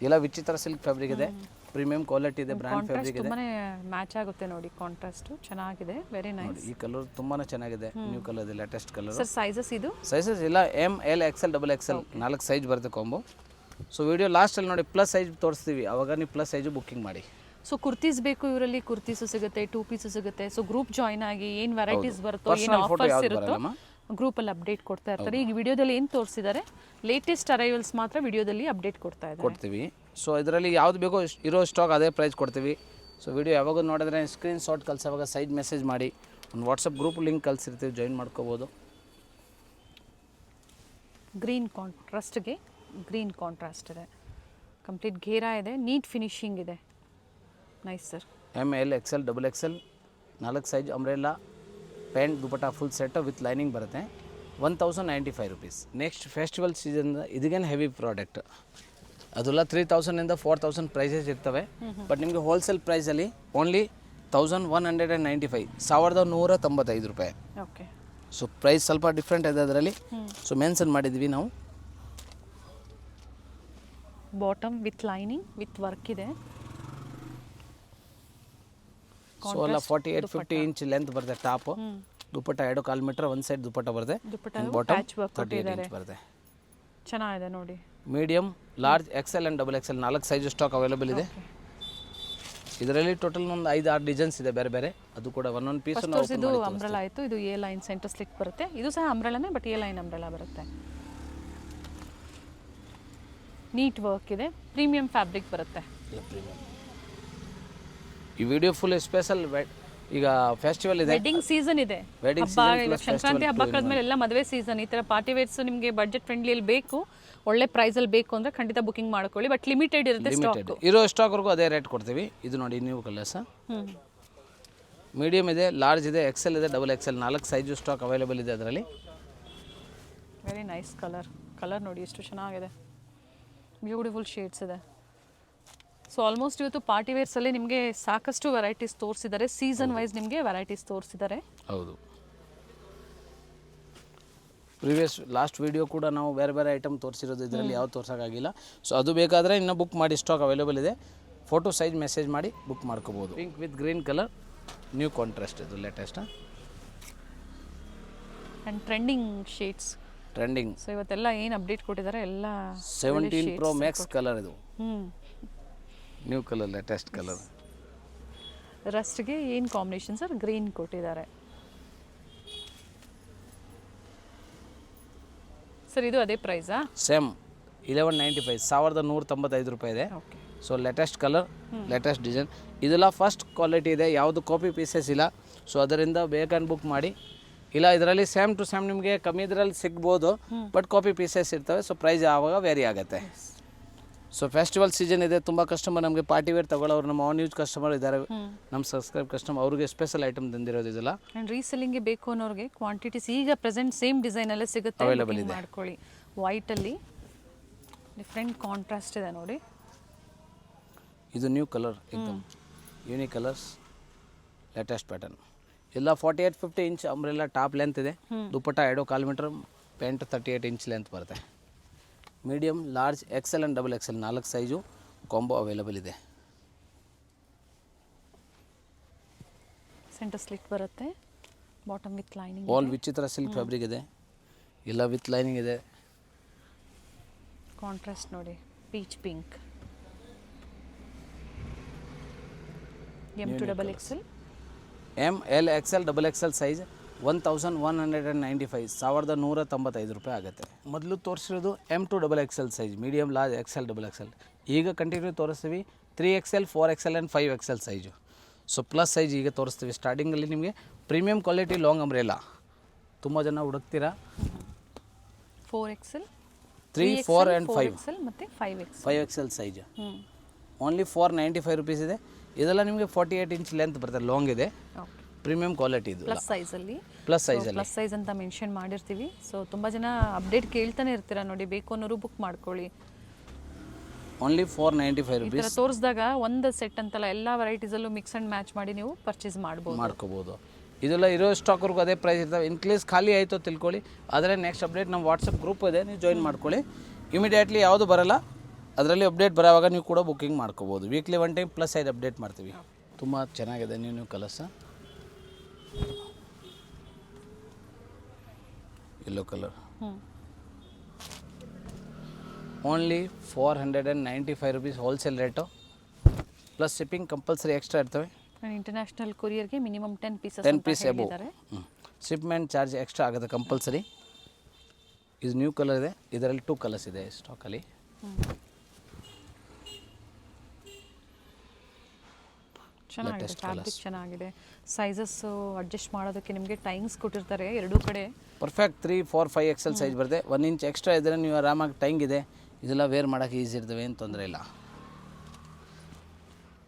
ಇಲ್ಲ ವಿಚಿತ್ರ ಸಿಲ್ಕ್ ಫ್ಯಾಬ್ರಿಕ್ ಇದೆ, ಪ್ರೀಮಿಯಂ ಕ್ವಾಲಿಟಿ ಇದೆ, ಬ್ರ್ಯಾಂಡ್ ಫ್ಯಾಬ್ರಿಕ್ ಇದೆ. ತುಂಬಾನೇ ಮ್ಯಾಚ್ ಆಗುತ್ತೆ ನೋಡಿ, ಕಾಂಟ್ರಾಸ್ಟ್ ಚೆನ್ನಾಗಿದೆ, ವೆರಿ ನೈಸ್. ಈ ಕಲರ್ ತುಂಬಾ ಚೆನ್ನಾಗಿದೆ, ನ್ಯೂ ಕಲರ್ ಇದೆ, ಲೇಟೆಸ್ಟ್ ಕಲರ್. ಸರ್ ಸೈಜಸ್ ಇದು ಸೈಜಸ್ ಇಲ್ಲ, M L Excel double XL 4 size ಬರುತ್ತೆ ಕಾಂಬೋ. ಸೊ ವಿಡಿಯೋ ಲಾಸ್ಟಲ್ಲಿ ನೋಡಿ ಪ್ಲಸ್ ಸೈಜ್ ತೋರಿಸ್ತೀವಿ, ಅವಾಗ ನೀವು ಪ್ಲಸ್ ಸೈಜು ಬುಕ್ಕಿಂಗ್ ಮಾಡಿ. ಸೊ ಕುರ್ತೀಸ್ ಬೇಕು ಇವರಲ್ಲಿ, ಕುರ್ತೀಸು ಸಿಗುತ್ತೆ, 2 ಪೀಸು ಸಿಗುತ್ತೆ. ಸೊ ಗ್ರೂಪ್ ಜಾಯ್ನ್ ಆಗಿ ಏನು ವೆರೈಟೀಸ್ ಬರುತ್ತೋ, ಏನು ಆಫರ್ಸ್ ಇರುತ್ತೋ ಗ್ರೂಪಲ್ಲಿ ಅಪ್ಡೇಟ್ ಕೊಡ್ತಾ ಇರ್ತಾರೆ. ಈಗ ವಿಡಿಯೋದಲ್ಲಿ ಏನು ತೋರಿಸಿದ್ದಾರೆ ಲೇಟೆಸ್ಟ್ ಅರೈವಲ್ಸ್ ಮಾತ್ರ ವಿಡಿಯೋದಲ್ಲಿ ಅಪ್ಡೇಟ್ ಕೊಡ್ತೀವಿ. ಸೊ ಇದರಲ್ಲಿ ಯಾವ್ದು ಬೇಕೋ ಇರೋ ಸ್ಟಾಕ್ ಅದೇ ಪ್ರೈಸ್ ಕೊಡ್ತೀವಿ. ಸೊ ವಿಡಿಯೋ ಯಾವಾಗ ನೋಡಿದ್ರೆ ಸ್ಕ್ರೀನ್ ಶಾಟ್ ಕಳಿಸೋವಾಗ ಸೈಡ್ ಮೆಸೇಜ್ ಮಾಡಿ, ಒಂದು ವಾಟ್ಸಪ್ ಗ್ರೂಪ್ ಲಿಂಕ್ ಕಳಿಸಿರ್ತೀವಿ, ಜಾಯಿನ್ ಮಾಡ್ಕೋಬೋದು. ಗ್ರೀನ್ ಕಾಂಟ್ರಾಸ್ಟ್ಗೆ ಗ್ರೀನ್ ಕಾಂಟ್ರಾಸ್ಟ್ ಇದೆ, ಕಂಪ್ಲೀಟ್ ಘೇರಾ ಇದೆ, ನೀಟ್ ಫಿನಿಶಿಂಗ್ ಇದೆ. Nice sir. M L Excel double XL 4 size umbrella pant dupatta full set with lining ಬರುತ್ತೆ, 1095 rupees. ನೆಕ್ಸ್ಟ್ ಫೆಸ್ಟಿವಲ್ ಸೀಸನ್ ಇದಕ್ಕೇನು heavy product, ಅದೆಲ್ಲ 3000 4000 prices ಇರ್ತವೆ. But ನಿಮಗೆ wholesale ಪ್ರೈಸಲ್ಲಿ ಓನ್ಲಿ 1195 1195 ರೂಪಾಯಿ. ಓಕೆ. ಸೊ ಪ್ರೈಸ್ ಸ್ವಲ್ಪ ಡಿಫ್ರೆಂಟ್ ಇದೆ ಅದರಲ್ಲಿ, ಸೊ ಮೆನ್ಷನ್ ಮಾಡಿದ್ವಿ ನಾವು. Bottom with lining with work ಇದೆ. ಸೊ ಎಲ್ಲ 48-50 ಇಂಚ್ ಲೆಂತ್ ಬರುತ್ತೆ ಟಾಪ್, ದುಪಟ್ಟ 2.25 ಮೀಟರ್, ಒಂದು ಸೈಡ್ ದುಪಟ್ಟ ಬರುತ್ತೆ, ಬಾಟಮ್ 38 ಇಂಚ್ ಬರುತ್ತೆ. ಚೆನ್ನಾಗಿದೆ ನೋಡಿ. Medium, large, XL and double XL 4 size stock available ಇದೆ. ಇದರಲ್ಲಿ ಟೋಟಲ್ ಒಂದು 5-6 ಡಿಸೈನ್ಸ್ ಇದೆ ಬೇರೆ ಬೇರೆ, ಅದು ಕೂಡ ಒಂದೊಂದು ಪೀಸ್. ಇದು ಅಂಬ್ರೆಲಾ ಆಯಿತು, ಇದು ಎ ಲೈನ್ ಸೆಂಟರ್ ಸ್ಲಿಕ್ ಬರುತ್ತೆ, ಇದು ಸಹ ಅಂಬ್ರೆಲಾನೇ ಬಟ್ ಎ ಲೈನ್ ಅಂಬ್ರೆಲಾ ಬರುತ್ತೆ. ನೀಟ್ ವರ್ಕ್ ಇದೆ, ಪ್ರೀಮಿಯಂ ಫ್ಯಾಬ್ರಿಕ್ ಬರುತ್ತೆ. ಈ ವಿಡಿಯೋ ಫುಲ್ ಸ್ಪೆಷಲ್. ಈಗ ಫೆಸ್ಟಿವಲ್ ಇದೆ, ವೆಡ್ಡಿಂಗ್ ಸೀಸನ್ ಇದೆ, ಸಂಕ್ರಾಂತಿ ಹಬ್ಬ ಕಳೆದ್ಮೇಲೆ ಎಲ್ಲ ಮದುವೆ ಸೀಸನ್. ಈ ಥರ ಪಾರ್ಟಿ ವೇರ್ಸ್ ನಿಮಗೆ ಬಡ್ಜೆಟ್ ಫ್ರೆಂಡ್ಲಿಯಲ್ಲಿ ಬೇಕು, ಒಳ್ಳೆ ಪ್ರೈಸಲ್ಲಿ ಬೇಕು ಅಂದರೆ ಖಂಡಿತ ಬುಕಿಂಗ್ ಮಾಡ್ಕೊಳ್ಳಿ. ಬಟ್ ಲಿಮಿಟೆಡ್ ಇರುತ್ತೆ ಸ್ಟಾಕ್, ಇರೋ ಸ್ಟಾಕ್ವರೆಗೂ ಅದೇ ರೇಟ್ ಕೊಡ್ತೀವಿ. ಇದು ನೋಡಿ ನ್ಯೂ ಕಲರ್ಸ್, ಮೀಡಿಯಂ ಇದೆ, ಲಾರ್ಜ್ ಇದೆ, ಎಕ್ಸೆಲ್ ಇದೆ, double XL 4 size stock available ಇದೆ ಅದರಲ್ಲಿ. ವೆರಿ ನೈಸ್ ಕಲರ್ ನೋಡಿ ಎಷ್ಟು ಚೆನ್ನಾಗಿದೆ, ಬ್ಯೂಟಿಫುಲ್ ಶೇಡ್ಸ್ ಇದೆ. ಸೊ ಆಲ್ಮೋಸ್ಟ್ ಇವತ್ತು ಪಾರ್ಟಿ ವೇರ್ಸಲ್ಲಿ ನಿಮಗೆ ಸಾಕಷ್ಟು ವೆರೈಟೀಸ್ ತೋರಿಸಿದ್ದಾರೆ, ಸೀಸನ್ ವೈಸ್ ನಿಮಗೆ ವೆರೈಟೀಸ್ ತೋರಿಸಿದ್ದಾರೆ. ಹೌದು, ಪ್ರೀವಿಯಸ್ ಲಾಸ್ಟ್ ವಿಡಿಯೋ ಕೂಡ ನಾವು ಬೇರೆ ಬೇರೆ ಐಟಮ್ ತೋರಿಸಿರೋದು, ಇದರಲ್ಲಿ ಯಾವ ತೋರ್ಸೋಕ್ಕಾಗಿಲ್ಲ. ಸೊ ಅದು ಬೇಕಾದರೆ ಇನ್ನೂ ಬುಕ್ ಮಾಡಿ, ಸ್ಟಾಕ್ ಅವೈಲೇಬಲ್ ಇದೆ. ಫೋಟೋ ಸೈಜ್ ಮೆಸೇಜ್ ಮಾಡಿ ಬುಕ್ ಮಾಡ್ಕೋಬೋದು. Pink with green colour, new contrast, ಇದು latest and trending shades. Trending. So ಇವತ್ತೆಲ್ಲ ಏನು ಅಪ್ಡೇಟ್ ಕೊಟ್ಟಿದ್ದಾರೆ ಎಲ್ಲ 17 Pro Max ಕಲರ್, ಇದು ನ್ಯೂ ಕಲರ್, ಲೇಟೆಸ್ಟ್ ಕಲರ್. ರಸ್ಟ್ಗೆ ಏನು ಕಾಂಬಿನೇಷನ್ ಸರ್? ಗ್ರೀನ್ ಕೊಟ್ಟಿದ್ದಾರೆ ಸರ್. ಇದು ಅದೇ ಪ್ರೈಸಾ? ಸೇಮ್ 1195 1195 ರೂಪಾಯಿ ಇದೆ. Okay. So latest colour, latest design, ಇದೆಲ್ಲ ಫಸ್ಟ್ ಕ್ವಾಲಿಟಿ ಇದೆ, ಯಾವುದು ಕಾಪಿ ಪೀಸಸ್ ಇಲ್ಲ. ಸೊ ಅದರಿಂದ ಬೇಕಂದು ಬುಕ್ ಮಾಡಿ. ಇಲ್ಲ ಇದರಲ್ಲಿ ಸೇಮ್ ಟು ಸೇಮ್ ನಿಮಗೆ ಕಮ್ಮಿ ಇದರಲ್ಲಿ ಸಿಗ್ಬೋದು, ಬಟ್ ಕಾಪಿ ಪೀಸಸ್ ಇರ್ತವೆ. ಸೊ ಪ್ರೈಸ್ ಆವಾಗ ವೇರಿ ಆಗುತ್ತೆ. ಸೊ ಫೆಸ್ಟಿವಲ್ ಸೀಸನ್ ಇದೆ, ತುಂಬ ಕಸ್ಟಮರ್ ನಮಗೆ ಪಾರ್ಟಿ ವೇರ್ ತಗೊಳ್ಳೋರು ನಮ್ಮ ಆನ್ ಯೂಸ್ ಕಸ್ಟಮರ್ ಇದ್ದಾರೆ, ನಮ್ಮ ಸಬ್ಸ್ಕ್ರೈಬ್ ಕಸ್ಟಮರ್, ಅವ್ರಿಗೆ ಸ್ಪೆಷಲ್ ಐಟಮ್ ತಂದಿರೋದು ಇದೆಲ್ಲ. ಆ್ಯಂಡ್ ರೀಸೆಲ್ಲಿಂಗ್ಗೆ ಬೇಕು ಅನ್ನೋರಿಗೆ ಕ್ವಾಂಟಿಟೀಸ್ ಈಗ ಪ್ರೆಸೆಂಟ್ ಸೇಮ್ ಡಿಸೈನಲ್ಲೇ ಸಿಗುತ್ತೆ, ಅವೈಲೇಬಲ್ ಇದೆ. ಮಾಡ್ಕೊಳ್ಳಿ. ವೈಟಲ್ಲಿ ಡಿಫ್ರೆಂಟ್ ಕಾಂಟ್ರಾಸ್ಟ್ ಇದೆ ನೋಡಿ. ಇದು ನ್ಯೂ ಕಲರ್, एकदम ಯೂನಿಕ್ ಕಲರ್ಸ್, ಲೇಟೆಸ್ಟ್ ಪ್ಯಾಟರ್ನ್. ಎಲ್ಲ 48-50 ಇಂಚ್ ಅಂಬ್ರೆಲ್ಲ ಟಾಪ್ ಲೆಂತ್ ಇದೆ, dupatta 2.25 metre, pant 38 inch length ಬರುತ್ತೆ. Medium, large, XL and double XL 4 size combo available ಇದೆ. ಸೆಂಟರ್ ಸ್ಲಿಟ್ ಬರುತ್ತೆ, bottom with lining, all Vichitra silk fabric ಇದೆ, ಎಲ್ಲ with lining ಇದೆ. Contrast ನೋಡಿ, peach pink, M2XL, ML XL double XL size 1195 1195 ರೂಪಾಯಿ ಆಗುತ್ತೆ. ಮೊದಲು ತೋರಿಸಿರೋದು M2XL size, medium, large, XL, double XL. ಈಗ ಕಂಟಿನ್ಯೂ ತೋರಿಸ್ತೀವಿ 3XL 4XL and 5XL size. So plus size ಈಗ ತೋರಿಸ್ತೀವಿ. ಸ್ಟಾರ್ಟಿಂಗಲ್ಲಿ ನಿಮಗೆ ಪ್ರೀಮಿಯಂ ಕ್ವಾಲಿಟಿ ಲಾಂಗ್ ಅಂಬ್ರೆಲಾ ತುಂಬ ಜನ ಹುಡುಕ್ತೀರಾ. 4XL, 3, 4 ಆ್ಯಂಡ್ 5XL ಮತ್ತು 5XL ಸೈಜ್ ಓನ್ಲಿ 495 ರುಪೀಸ್ ಇದೆ. ಇದೆಲ್ಲ ನಿಮಗೆ 48 ಇಂಚ್ ಲೆಂತ್ ಬರುತ್ತೆ, ಲಾಂಗ್ ಇದೆ, ಪ್ರೀಮಿಯಂ ಕ್ವಾಲಿಟಿ. ಇದು ಪ್ಲಸ್ ಸೈಜಲ್ಲಿ, ಪ್ಲಸ್ ಸೈಜಲ್ಲಿ, ಪ್ಲಸ್ ಸೈಜ್ ಅಂತ ಮೆನ್ಷನ್ ಮಾಡಿರ್ತೀವಿ. ಸೊ ತುಂಬ ಜನ ಅಪ್ಡೇಟ್ ಕೇಳ್ತಾನೆ ಇರ್ತೀರಾ ನೋಡಿ, ಬೇಕು ಅನ್ನೋರು ಬುಕ್ ಮಾಡ್ಕೊಳ್ಳಿ. ಓನ್ಲಿ 495 ಈ ರುಪೀಸ್ ಥರ ತೋರಿಸಿದಾಗ ಒಂದು ಸೆಟ್ ಅಂತಲ್ಲ ಎಲ್ಲ ವೆರೈಟೀಸಲ್ಲೂ ಮಿಕ್ಸ್ ಆ್ಯಂಡ್ ಮ್ಯಾಚ್ ಮಾಡಿ ನೀವು ಪರ್ಚೇಸ್ ಮಾಡ್ಬೋದು. ಮಾಡ್ಕೋಬೋದು. ಇದೆಲ್ಲ ಇರೋ ಸ್ಟಾಕ್ವರೆಗೂ ಅದೇ ಪ್ರೈಸ್ ಇರ್ತವೆ. ಇನ್ ಕೇಸ್ ಖಾಲಿ ಆಯಿತು ತಿಳ್ಕೊಳ್ಳಿ, ಆದರೆ ನೆಕ್ಸ್ಟ್ ಅಪ್ಡೇಟ್ ನಮ್ಮ ವಾಟ್ಸಪ್ ಗ್ರೂಪ್ ಇದೆ, ನೀವು ಜಾಯಿನ್ ಮಾಡ್ಕೊಳ್ಳಿ. ಇಮಿಡಿಯೇಟ್ಲಿ ಯಾವುದು ಬರೋಲ್ಲ, ಅದರಲ್ಲಿ ಅಪ್ಡೇಟ್ ಬರೋವಾಗ ನೀವು ಕೂಡ ಬುಕ್ಕಿಂಗ್ ಮಾಡ್ಕೋಬೋದು. Weekly one time plus size update ಮಾಡ್ತೀವಿ. ತುಂಬ ಚೆನ್ನಾಗಿದೆ new colours. Yellow colour only 495 rupees wholesale rate, plus shipping compulsory extra ಇರ್ತವೆ. ಇಂಟರ್ನ್ಯಾಷನಲ್ ಕೊರಿಯರ್ಗೆ minimum 10 piece above shipment charge extra ಆಗುತ್ತೆ ಕಂಪಲ್ಸರಿ. ಇದು ನ್ಯೂ ಕಲರ್ ಇದೆ, ಇದರಲ್ಲಿ 2 ಕಲರ್ಸ್ ಇದೆ ಸ್ಟಾಕಲ್ಲಿ. ಚೆನ್ನಾಗಿದೆ, ಫ್ಯಾಬ್ರಿಕ್ ಚೆನ್ನಾಗಿದೆ. ಸೈಜಸ್ ಅಡ್ಜಸ್ಟ್ ಮಾಡೋದಕ್ಕೆ ನಿಮಗೆ ಟೈಮ್ಸ್ ಕೊಟ್ಟಿರ್ತಾರೆ ಎರಡೂ ಕಡೆ. ಪರ್ಫೆಕ್ಟ್ 3, 4, 5 XL ಸೈಜ್ ಬರುತ್ತೆ. 1 ಇಂಚ್ ಎಕ್ಸ್ಟ್ರಾ ಇದ್ದರೆ ನೀವು ಆರಾಮಾಗಿ ಟೈಂಗ್ ಇದೆ, ಇದೆಲ್ಲ ವೇರ್ ಮಾಡೋಕ್ಕೆ ಈಸಿ ಇರ್ತವೆ, ಏನು ತೊಂದರೆ ಇಲ್ಲ.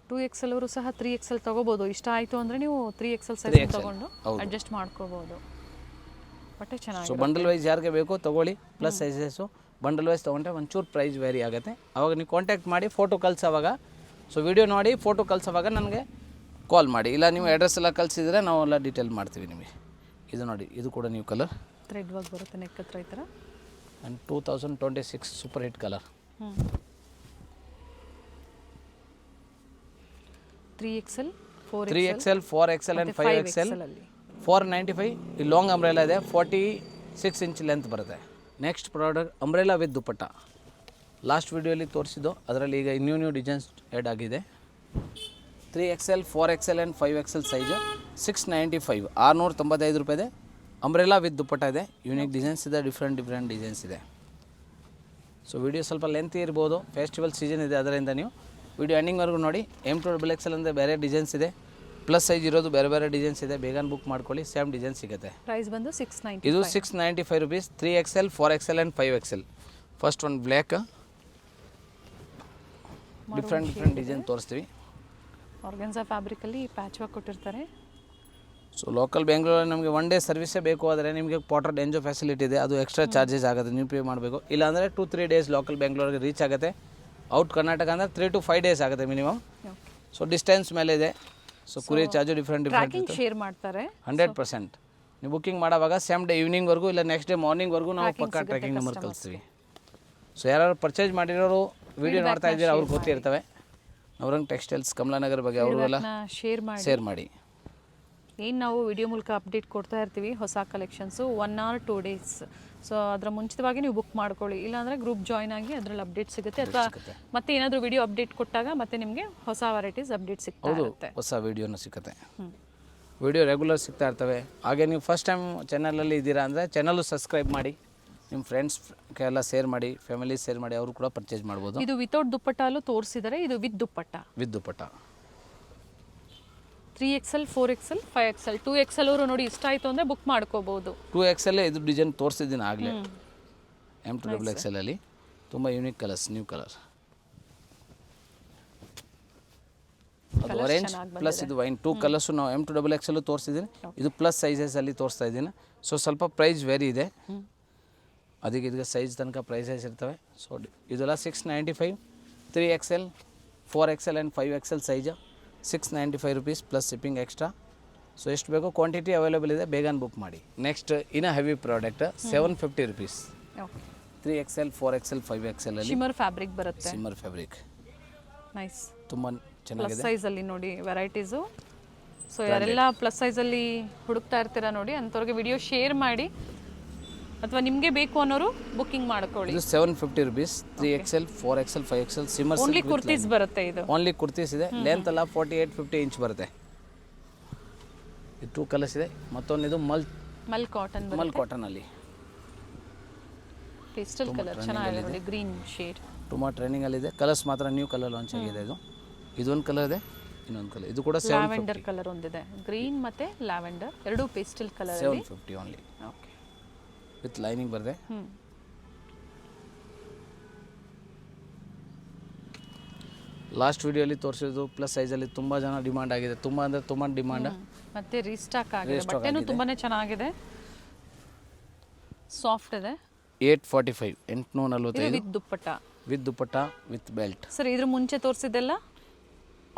2XL ಅವರು ಸಹ 3XL ತೊಗೋಬೋದು. ಇಷ್ಟ ಆಯಿತು ಅಂದರೆ ನೀವು 3XL ಸೈಜ್ ತೊಗೊಂಡು ಅಡ್ಜಸ್ಟ್ ಮಾಡ್ಕೋಬೋದು. ಬಟ್ಟೆ ಚೆನ್ನಾಗಿದೆ. ಸೊ ಬಂಡಲ್ ವೈಸ್ ಯಾರಿಗೆ ಬೇಕೋ ತೊಗೊಳ್ಳಿ, ಪ್ಲಸ್ ಸೈಜಸ್ಸು ಬಂಡಲ್ ವೈಸ್ ತೊಗೊಂಡ್ರೆ ಒಂಚೂರು ಪ್ರೈಸ್ ವೇರಿ ಆಗುತ್ತೆ. ಆವಾಗ ನೀವು ಕಾಂಟ್ಯಾಕ್ಟ್ ಮಾಡಿ ಫೋಟೋ ಕಳ್ಸೋವಾಗ, ಸೊ ವಿಡಿಯೋ ನೋಡಿ ಫೋಟೋ ಕಳ್ಸೋವಾಗ ನನಗೆ ಕಾಲ್ ಮಾಡಿ, ಇಲ್ಲ ನೀವು ಅಡ್ರೆಸ್ ಎಲ್ಲ ಕಳಿಸಿದ್ರೆ ನಾವೆಲ್ಲ ಡೀಟೇಲ್ ಮಾಡ್ತೀವಿ ನಿಮಗೆ. ಇದು ನೋಡಿ, ಇದು ಕೂಡ ನ್ಯೂ ಕಲರ್, ಥ್ರೆಡ್ ವರ್ಕ್ ಬರುತ್ತೆ ನೆಕ್ ಹತ್ರ ಈ ಥರ. And 2026 super hit colour. 3XL, 3XL, 4XL and 5XL 495. ಈ ಲಾಂಗ್ ಅಂಬ್ರೆಲಾ ಇದೆ, 46 ಇಂಚ್ ಲೆಂತ್ ಬರುತ್ತೆ. Next product umbrella with dupatta. Last ವಿಡಿಯೋಲಿ ತೋರಿಸಿದ್ದು, ಅದರಲ್ಲಿ ಈಗ ನ್ಯೂ ಡಿಸೈನ್ಸ್ ಆ್ಯಡ್ ಆಗಿದೆ. 3XL, 4XL and 5XL size 695, 695 ರೂಪಾಯಿ ಇದೆ. ಅಂಬ್ರೆಲಾ ವಿತ್ ದುಪ್ಪಟ್ಟ ಇದೆ, ಯೂನಿಕ್ ಡಿಸೈನ್ಸ್ ಇದೆ, ಡಿಫ್ರೆಂಟ್ ಡಿಸೈನ್ಸ್ ಇದೆ. ಸೊ ವಿಡಿಯೋ ಸ್ವಲ್ಪ ಲೆಂತಿ ಇರ್ಬೋದು, ಫೆಸ್ಟಿವಲ್ ಸೀಸನ್ ಇದೆ, ಅದರಿಂದ ನೀವು ವಿಡಿಯೋ ಎಂಡಿಂಗ್ವರೆಗೂ ನೋಡಿ. M2XL ಅಂದರೆ ಬೇರೆ ಡಿಸೈನ್ಸ್ ಇದೆ, ಪ್ಲಸ್ ಸೈಜ್ ಇರೋದು ಬೇರೆ ಡಿಸೈನ್ಸ್ ಇದೆ. ಬೇಗ ಬುಕ್ ಮಾಡ್ಕೊಳ್ಳಿ, ಸೇಮ್ ಡಿಸೈನ್ ಸಿಗುತ್ತೆ. ಪ್ರೈಸ್ ಬಂದು 690. ಇದು 695 rupees. 3XL, 4XL and 5XL. First ಒಂದು ಬ್ಲ್ಯಾಕ್, ಡಿಫ್ರೆಂಟ್ ಡಿಸೈನ್ ತೋರಿಸ್ತೀವಿ. ಆರ್ಗನ್ಸಾ ಫ್ಯಾಬ್ರಿಕಲ್ಲಿ ಪ್ಯಾಚ್ ವರ್ಕ್ ಕೊಟ್ಟಿರ್ತಾರೆ. ಸೊ ಲೋಕಲ್ ಬೆಂಗಳೂರಲ್ಲಿ ನಮಗೆ 1 ಡೇ ಸರ್ವಿಸೇ ಬೇಕು, ಆದರೆ ನಿಮಗೆ ಪಾಟರ್ ಡೆಂಜೋ ಫೆಸಿಲಿಟಿ ಇದೆ, ಅದು ಎಕ್ಸ್ಟ್ರಾ ಚಾರ್ಜಸ್ ಆಗುತ್ತೆ, ನೀವು ಪೇ ಮಾಡಬೇಕು. ಇಲ್ಲಾಂದರೆ 2-3 ಡೇಸ್ ಲೋಕಲ್ ಬೆಂಗಳೂರಿಗೆ ರೀಚ್ ಆಗುತ್ತೆ. ಔಟ್ ಕರ್ನಾಟಕ ಅಂದರೆ 3 to 5 ಡೇಸ್ ಆಗುತ್ತೆ ಮಿನಿಮಮ್. ಸೊ ಡಿಸ್ಟೆನ್ಸ್ ಮೇಲೆ ಇದೆ. So courier charge different share ಮಾಡ್ತಾರೆ 100%. ನೀವು ಬುಕ್ಕಿಂಗ್ ಮಾಡೋವಾಗ ಸೇಮ್ ಡೇ ಈವ್ನಿಂಗ್ವರೆಗೂ ಇಲ್ಲ ನೆಕ್ಸ್ಟ್ ಡೇ ಮಾರ್ನಿಂಗ್ವರೆಗೂ ನಾವು ಪಕ್ಕ ಟ್ರ್ಯಾಕಿಂಗ್ ನಂಬರ್ ಕಳಿಸ್ತೀವಿ. ಸೊ ಯಾರು ಪರ್ಚೇಸ್ ಮಾಡಿರೋರು ವಿಡಿಯೋ ನೋಡ್ತಾ ಇದ್ದೀರಾ ಅವ್ರಿಗೆ ಗೊತ್ತಿರ್ತವೆ. ನವರಂಗ್ ಟೆಕ್ಸ್ಟೈಲ್ಸ್ ಕಮಲಾನಗರ ಬಗ್ಗೆ ಅವ್ರಿಗೆಲ್ಲ ಶೇರ್ ಮಾಡಿ. ಏನು ನಾವು ವಿಡಿಯೋ ಮೂಲಕ ಅಪ್ಡೇಟ್ ಕೊಡ್ತಾ ಇರ್ತೀವಿ ಹೊಸ ಕಲೆಕ್ಷನ್ಸು 1 or 2 ಡೇಸ್. ಸೊ ಅದರ ಮುಂಚಿತವಾಗಿ ನೀವು ಬುಕ್ ಮಾಡ್ಕೊಳ್ಳಿ, ಇಲ್ಲಾಂದರೆ ಗ್ರೂಪ್ ಜಾಯ್ನ್ ಆಗಿ ಅದರಲ್ಲಿ ಅಪ್ಡೇಟ್ ಸಿಗುತ್ತೆ. ಅಥವಾ ಮತ್ತೆ ಏನಾದರೂ ವಿಡಿಯೋ ಅಪ್ಡೇಟ್ ಕೊಟ್ಟಾಗ ಮತ್ತೆ ನಿಮಗೆ ಹೊಸ ವೆರೈಟೀಸ್ ಅಪ್ಡೇಟ್ ಸಿಗ್ತಾ ಇರುತ್ತೆ. ಹೊಸ ವಿಡಿಯೋನು ಸಿಗುತ್ತೆ, ವಿಡಿಯೋ ರೆಗ್ಯುಲರ್ ಸಿಗ್ತಾ ಇರ್ತವೆ. ಹಾಗೆ ನೀವು ಫಸ್ಟ್ ಟೈಮ್ ಚಾನಲಲ್ಲಿ ಇದ್ದೀರಾ ಅಂದರೆ ಚಾನಲ್ಲು ಸಬ್ಸ್ಕ್ರೈಬ್ ಮಾಡಿ, ನಿಮ್ಮ ಫ್ರೆಂಡ್ಸ್ಗೆಲ್ಲ ಶೇರ್ ಮಾಡಿ, ಫ್ಯಾಮಿಲಿ ಶೇರ್ ಮಾಡಿ, ಅವರು ಕೂಡ ಪರ್ಚೇಸ್ ಮಾಡ್ಬೋದು. ಇದು ವಿತೌಟ್ ದುಪ್ಪಟ್ಟಲ್ಲೂ ತೋರಿಸಿದರೆ, ಇದು with dupatta. 3XL, 4XL, 5XL, 2XL ಅವರು ನೋಡಿ ಇಷ್ಟ ಆಯಿತು ಅಂದರೆ ಬುಕ್ ಮಾಡ್ಕೋಬೋದು. 2XL ಇದು ಡಿಸೈನ್ ತೋರಿಸಿದ್ದೀನಿ ಆಗಲೇ. M2XL ಅಲ್ಲಿ ತುಂಬ ಯೂನಿಕ್ ಕಲರ್ಸ್, ನ್ಯೂ ಕಲರ್. ಅದು ಆರೆಂಜ್ ಪ್ಲಸ್ ಇದು ವೈನ್, 2 ಕಲರ್ಸು ನಾವು M2XL ತೋರಿಸಿದ್ದೀನಿ. ಇದು ಪ್ಲಸ್ ಸೈಜಸಲ್ಲಿ ತೋರಿಸ್ತಾ ಇದ್ದೀನಿ. ಸೊ ಸ್ವಲ್ಪ ಪ್ರೈಸ್ ವೇರಿ ಇದೆ, ಅದಕ್ಕೆ ಇದಕ್ಕೆ ಸೈಜ್ ತನಕ ಪ್ರೈಸಸ್ ಇರ್ತವೆ. ಸೊ ಇದೆಲ್ಲ 695. 3XL, 4XL and 5XL size 695 rupees plus shipping extra. So ಎಷ್ಟು ಬೇಕೋ ಕ್ವಾಂಟಿಟಿ ಅವೈಲೇಬಲ್ ಇದೆ, ಬೇಗ ಬುಕ್ ಮಾಡಿ. ನೆಕ್ಸ್ಟ್ ಇನ್ನು heavy product 750 rupees. 3XL, 4XL, 5XL ಅಲ್ಲಿ ಶಿಮ್ಮರ್ ಫ್ಯಾಬ್ರಿಕ್ ಬರುತ್ತೆ. ಶಿಮ್ಮರ್ ಫ್ಯಾಬ್ರಿಕ್ ನೈಸ್, ತುಂಬ ಚೆನ್ನಾಗಿದೆ. ಪ್ಲಸ್ ಸೈಜಲ್ಲಿ ನೋಡಿ ವೆರೈಟೀಸು. ಸೊ ಯಾರೆಲ್ಲ ಪ್ಲಸ್ ಸೈಜಲ್ಲಿ ಹುಡುಕ್ತಾ ಇರ್ತೀರಾ ನೋಡಿ, ಅಂಥವ್ರಿಗೆ ವಿಡಿಯೋ ಶೇರ್ ಮಾಡಿ, ಅಥವಾ ನಿಮಗೆ ಬೇಕು ಅನ್ನೋರು ಬುಕ್ಕಿಂಗ್ ಮಾಡ್ಕೊಳ್ಳಿ. ಇದು 750 rupees. 3XL, 4XL, 5XL ಸಿಮ್ಮರ್ only kurtis ಬರುತ್ತೆ. ಇದು ಓನ್ಲಿ ಕುರ್ತೀಸ್ ಇದೆ. ಲೆಂತ್ ಎಲ್ಲ 48-50 ಇಂಚ್ ಬರುತ್ತೆ. ಇದು 2 ಕಲರ್ಸ್ ಇದೆ. ಮತ್ತೊಂದು ಇದು ಮಲ್ ಕಾಟನ್ ಅಲ್ಲಿ ಪೇಸ್ಟಲ್ ಕಲರ್ ಚೆನ್ನಾಗಿದೆ ನೋಡಿ, ಗ್ರೀನ್ ಶೇಡ್. ತುಂಬ ಟ್ರೆಂಡಿಂಗ್ ಅಲ್ಲಿ ಇದೆ. ಕಲರ್ಸ್ ಮಾತ್ರ ನ್ಯೂ ಕಲರ್ ಲಾಂಚ್ ಆಗಿದೆ. ಇದೊಂದು ಕಲರ್ ಇದೆ, ಇನ್ನೊಂದು ಕಲರ್. ಇದು ಕೂಡ ಲ್ಯಾವೆಂಡರ್ ಕಲರ್ ಒಂದಿದೆ, ಗ್ರೀನ್ ಮತ್ತೆ ಲ್ಯಾವೆಂಡರ್ ಎರಡು pastel colour. 750 only. Okay, with lining ಬರುತ್ತೆ. ಲಾಸ್ಟ್ ವಿಡಿಯೋಲಿ ತೋರಿಸಿದ್ದು ಪ್ಲಸ್ ಸೈಜಲ್ಲಿ ತುಂಬ ಜನ ಡಿಮಾಂಡ್ ಆಗಿದೆ, ತುಂಬ ಅಂದರೆ ತುಂಬ ಡಿಮಾಂಡ್. ಮತ್ತೆ ರೀಸ್ಟಾಕ್ ಆಗಿದೆ, ಬಟ್ಟೆನೂ ತುಂಬಾನೇ ಚೆನ್ನಾಗಿದೆ, ಸಾಫ್ಟ್ ಇದೆ. 845, 845 with dupatta. With dupatta with belt. Sir ಇದ್ರ ಮುಂಚೆ ತೋರಿಸಿದ್ದೆಲ್ಲ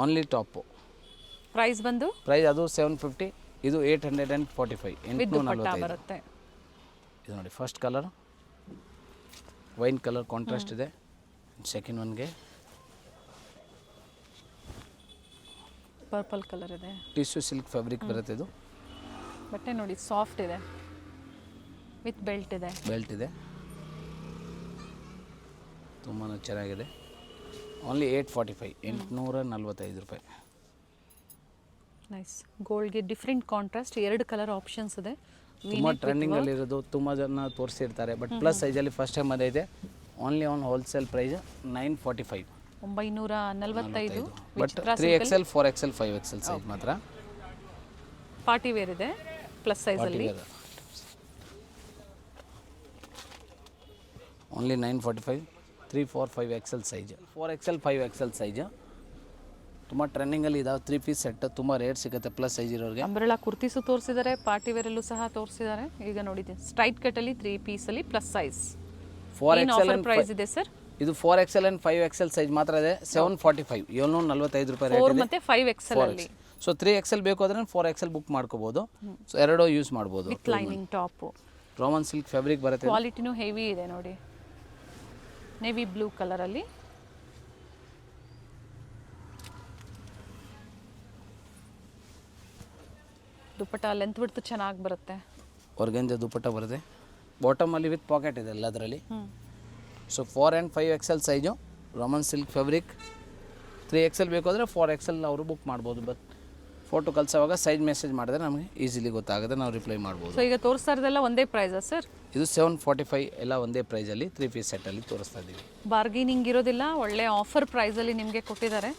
ಓನ್ಲಿ ಟಾಪು. ಪ್ರೈಸ್ ಬಂದು ಪ್ರೈಸ್ ಅದು 750, ಇದು 845, ವಿತ್ ದುಪಟ್ಟ 845. ಬರುತ್ತೆ. ಇದು ನೋಡಿ first colour wine colour contrast ಇದೆ. ಸೆಕೆಂಡ್ ಒನ್ಗೆ ಪರ್ಪಲ್ ಕಲರ್ ಇದೆ. ಟಿಶ್ಯೂ ಸಿಲ್ಕ್ ಫ್ಯಾಬ್ರಿಕ್ ಬರುತ್ತೆ. ಇದು ಬಟ್ಟೆ ನೋಡಿ ಸಾಫ್ಟ್ ಇದೆ, ವಿತ್ ಬೆಲ್ಟ್ ಇದೆ. ಬೆಲ್ಟ್ ಇದೆ, ತುಂಬಾ ಚೆನ್ನಾಗಿದೆ. ಓನ್ಲಿ 845, 845 ರೂಪಾಯಿ. ನೈಸ್. ಗೋಲ್ಡ್ಗೆ ಡಿಫ್ರೆಂಟ್ ಕಾಂಟ್ರಾಸ್ಟ್, 2 ಕಲರ್ ಆಪ್ಷನ್ಸ್ ಇದೆ. ತುಂಬ ಟ್ರೆಂಡಿಂಗಲ್ಲಿ ಇರೋದು, ತುಂಬ ಜನ ತೋರಿಸಿರ್ತಾರೆ. ಬಟ್ ಪ್ಲಸ್ ಸೈಜಲ್ಲಿ ಫಸ್ಟ್ ಟೈಮ್ ಅದೇ ಇದೆ. Only on wholesale price 945, 945. But 3XL 4XL 5XL size ಮಾತ್ರ. ಪಾರ್ಟಿ ವೇರ್ ಇದೆ ಪ್ಲಸ್ ಸೈಜಲ್ಲಿ. Only 945, 3, 4, 5XL size, 4XL 5XL size. ತುಂಬ ಟ್ರೆಂಡಿಂಗಲ್ಲಿ ಇದಾವೆ. 3 ಪೀಸ್ ಸೆಟ್ ತುಂಬ ರೇಟ್ ಸಿಗುತ್ತೆ ಪ್ಲಸ್ ಸೈಜ್ ಇರೋರಿಗೆ. ಅಂಬ್ರೆಲಾ ಕುರ್ತೀಸು ತೋರಿಸಿದ್ದಾರೆ, ಪಾರ್ಟಿ ವೇರಲ್ಲೂ ಸಹ ತೋರಿಸಿದ್ದಾರೆ. ಈಗ ನೋಡಿದ್ದೀನಿ ಸ್ಟ್ರೈಟ್ ಕಟ್ಟಲ್ಲಿ 3 ಪೀಸಲ್ಲಿ ಪ್ಲಸ್ ಸೈಜ್. 4XL ಪ್ರೈಸ್ ಇದೆ ಸರ್? ಇದು 4XL and 5XL ಸೈಜ್ ಮಾತ್ರ ಇದೆ. 745, 745 ರೂಪಾಯಿ ರೇಟ್ 4 ಇದೆ. ಮತ್ತೆ 5XL ಅಲ್ಲಿ. ಸೊ 3XL ಬೇಕು ಅಂದರೆ 4XL ಬುಕ್ ಮಾಡ್ಕೋಬೋದು. ಸೊ ಎರಡೂ ಯೂಸ್ ಮಾಡ್ಬೋದು. With lining top, Roman silk fabric ಬರುತ್ತೆ. ಕ್ವಾಲಿಟಿನೂ ಹೆವಿ ಇದೆ ನೋಡಿ. ನೇವಿ ಬ್ಲೂ ಕಲರ್ ಅಲ್ಲಿ. ದುಪಟ್ಟ ಲೆಂತ್ ಬಿಡ್ತು ಚೆನ್ನಾಗಿ ಬರುತ್ತೆ. ಆರ್ಗಂಜಾ ದುಪಟ್ಟ ಬರುತ್ತೆ. ಬಾಟಮಲ್ಲಿ ವಿತ್ ಪಾಕೆಟ್ ಇದೆ ಎಲ್ಲದರಲ್ಲಿ. So 4 and 5XL size Roman silk fabric. 3XL ಬೇಕು ಅಂದರೆ 4XL ಅವರು ಬುಕ್ ಮಾಡ್ಬೋದು. ಬಟ್ ಫೋಟೋ ಕಳ್ಸೋವಾಗ ಸೈಜ್ ಮೆಸೇಜ್ ಮಾಡಿದ್ರೆ ನಮಗೆ ಈಸಿಲಿ ಗೊತ್ತಾಗುತ್ತೆ, ನಾವು ರಿಪ್ಲೈ ಮಾಡ್ಬೋದು. ಸೊ ಈಗ ತೋರಿಸ್ತಾ ಇರೋದೆಲ್ಲ ಒಂದೇ ಪ್ರೈಸಾ ಸರ್? ಇದು 745 ಎಲ್ಲ ಒಂದೇ ಪ್ರೈಸಲ್ಲಿ 3 ಪೀಸ್ ಸೆಟ್ಟಲ್ಲಿ ತೋರಿಸ್ತಾ ಇದ್ದೀವಿ. ಬಾರ್ಗೇನಿಂಗ್ ಇರೋದಿಲ್ಲ, ಒಳ್ಳೆ ಆಫರ್ ಪ್ರೈಸಲ್ಲಿ ನಿಮಗೆ ಕೊಟ್ಟಿದ್ದಾರೆ.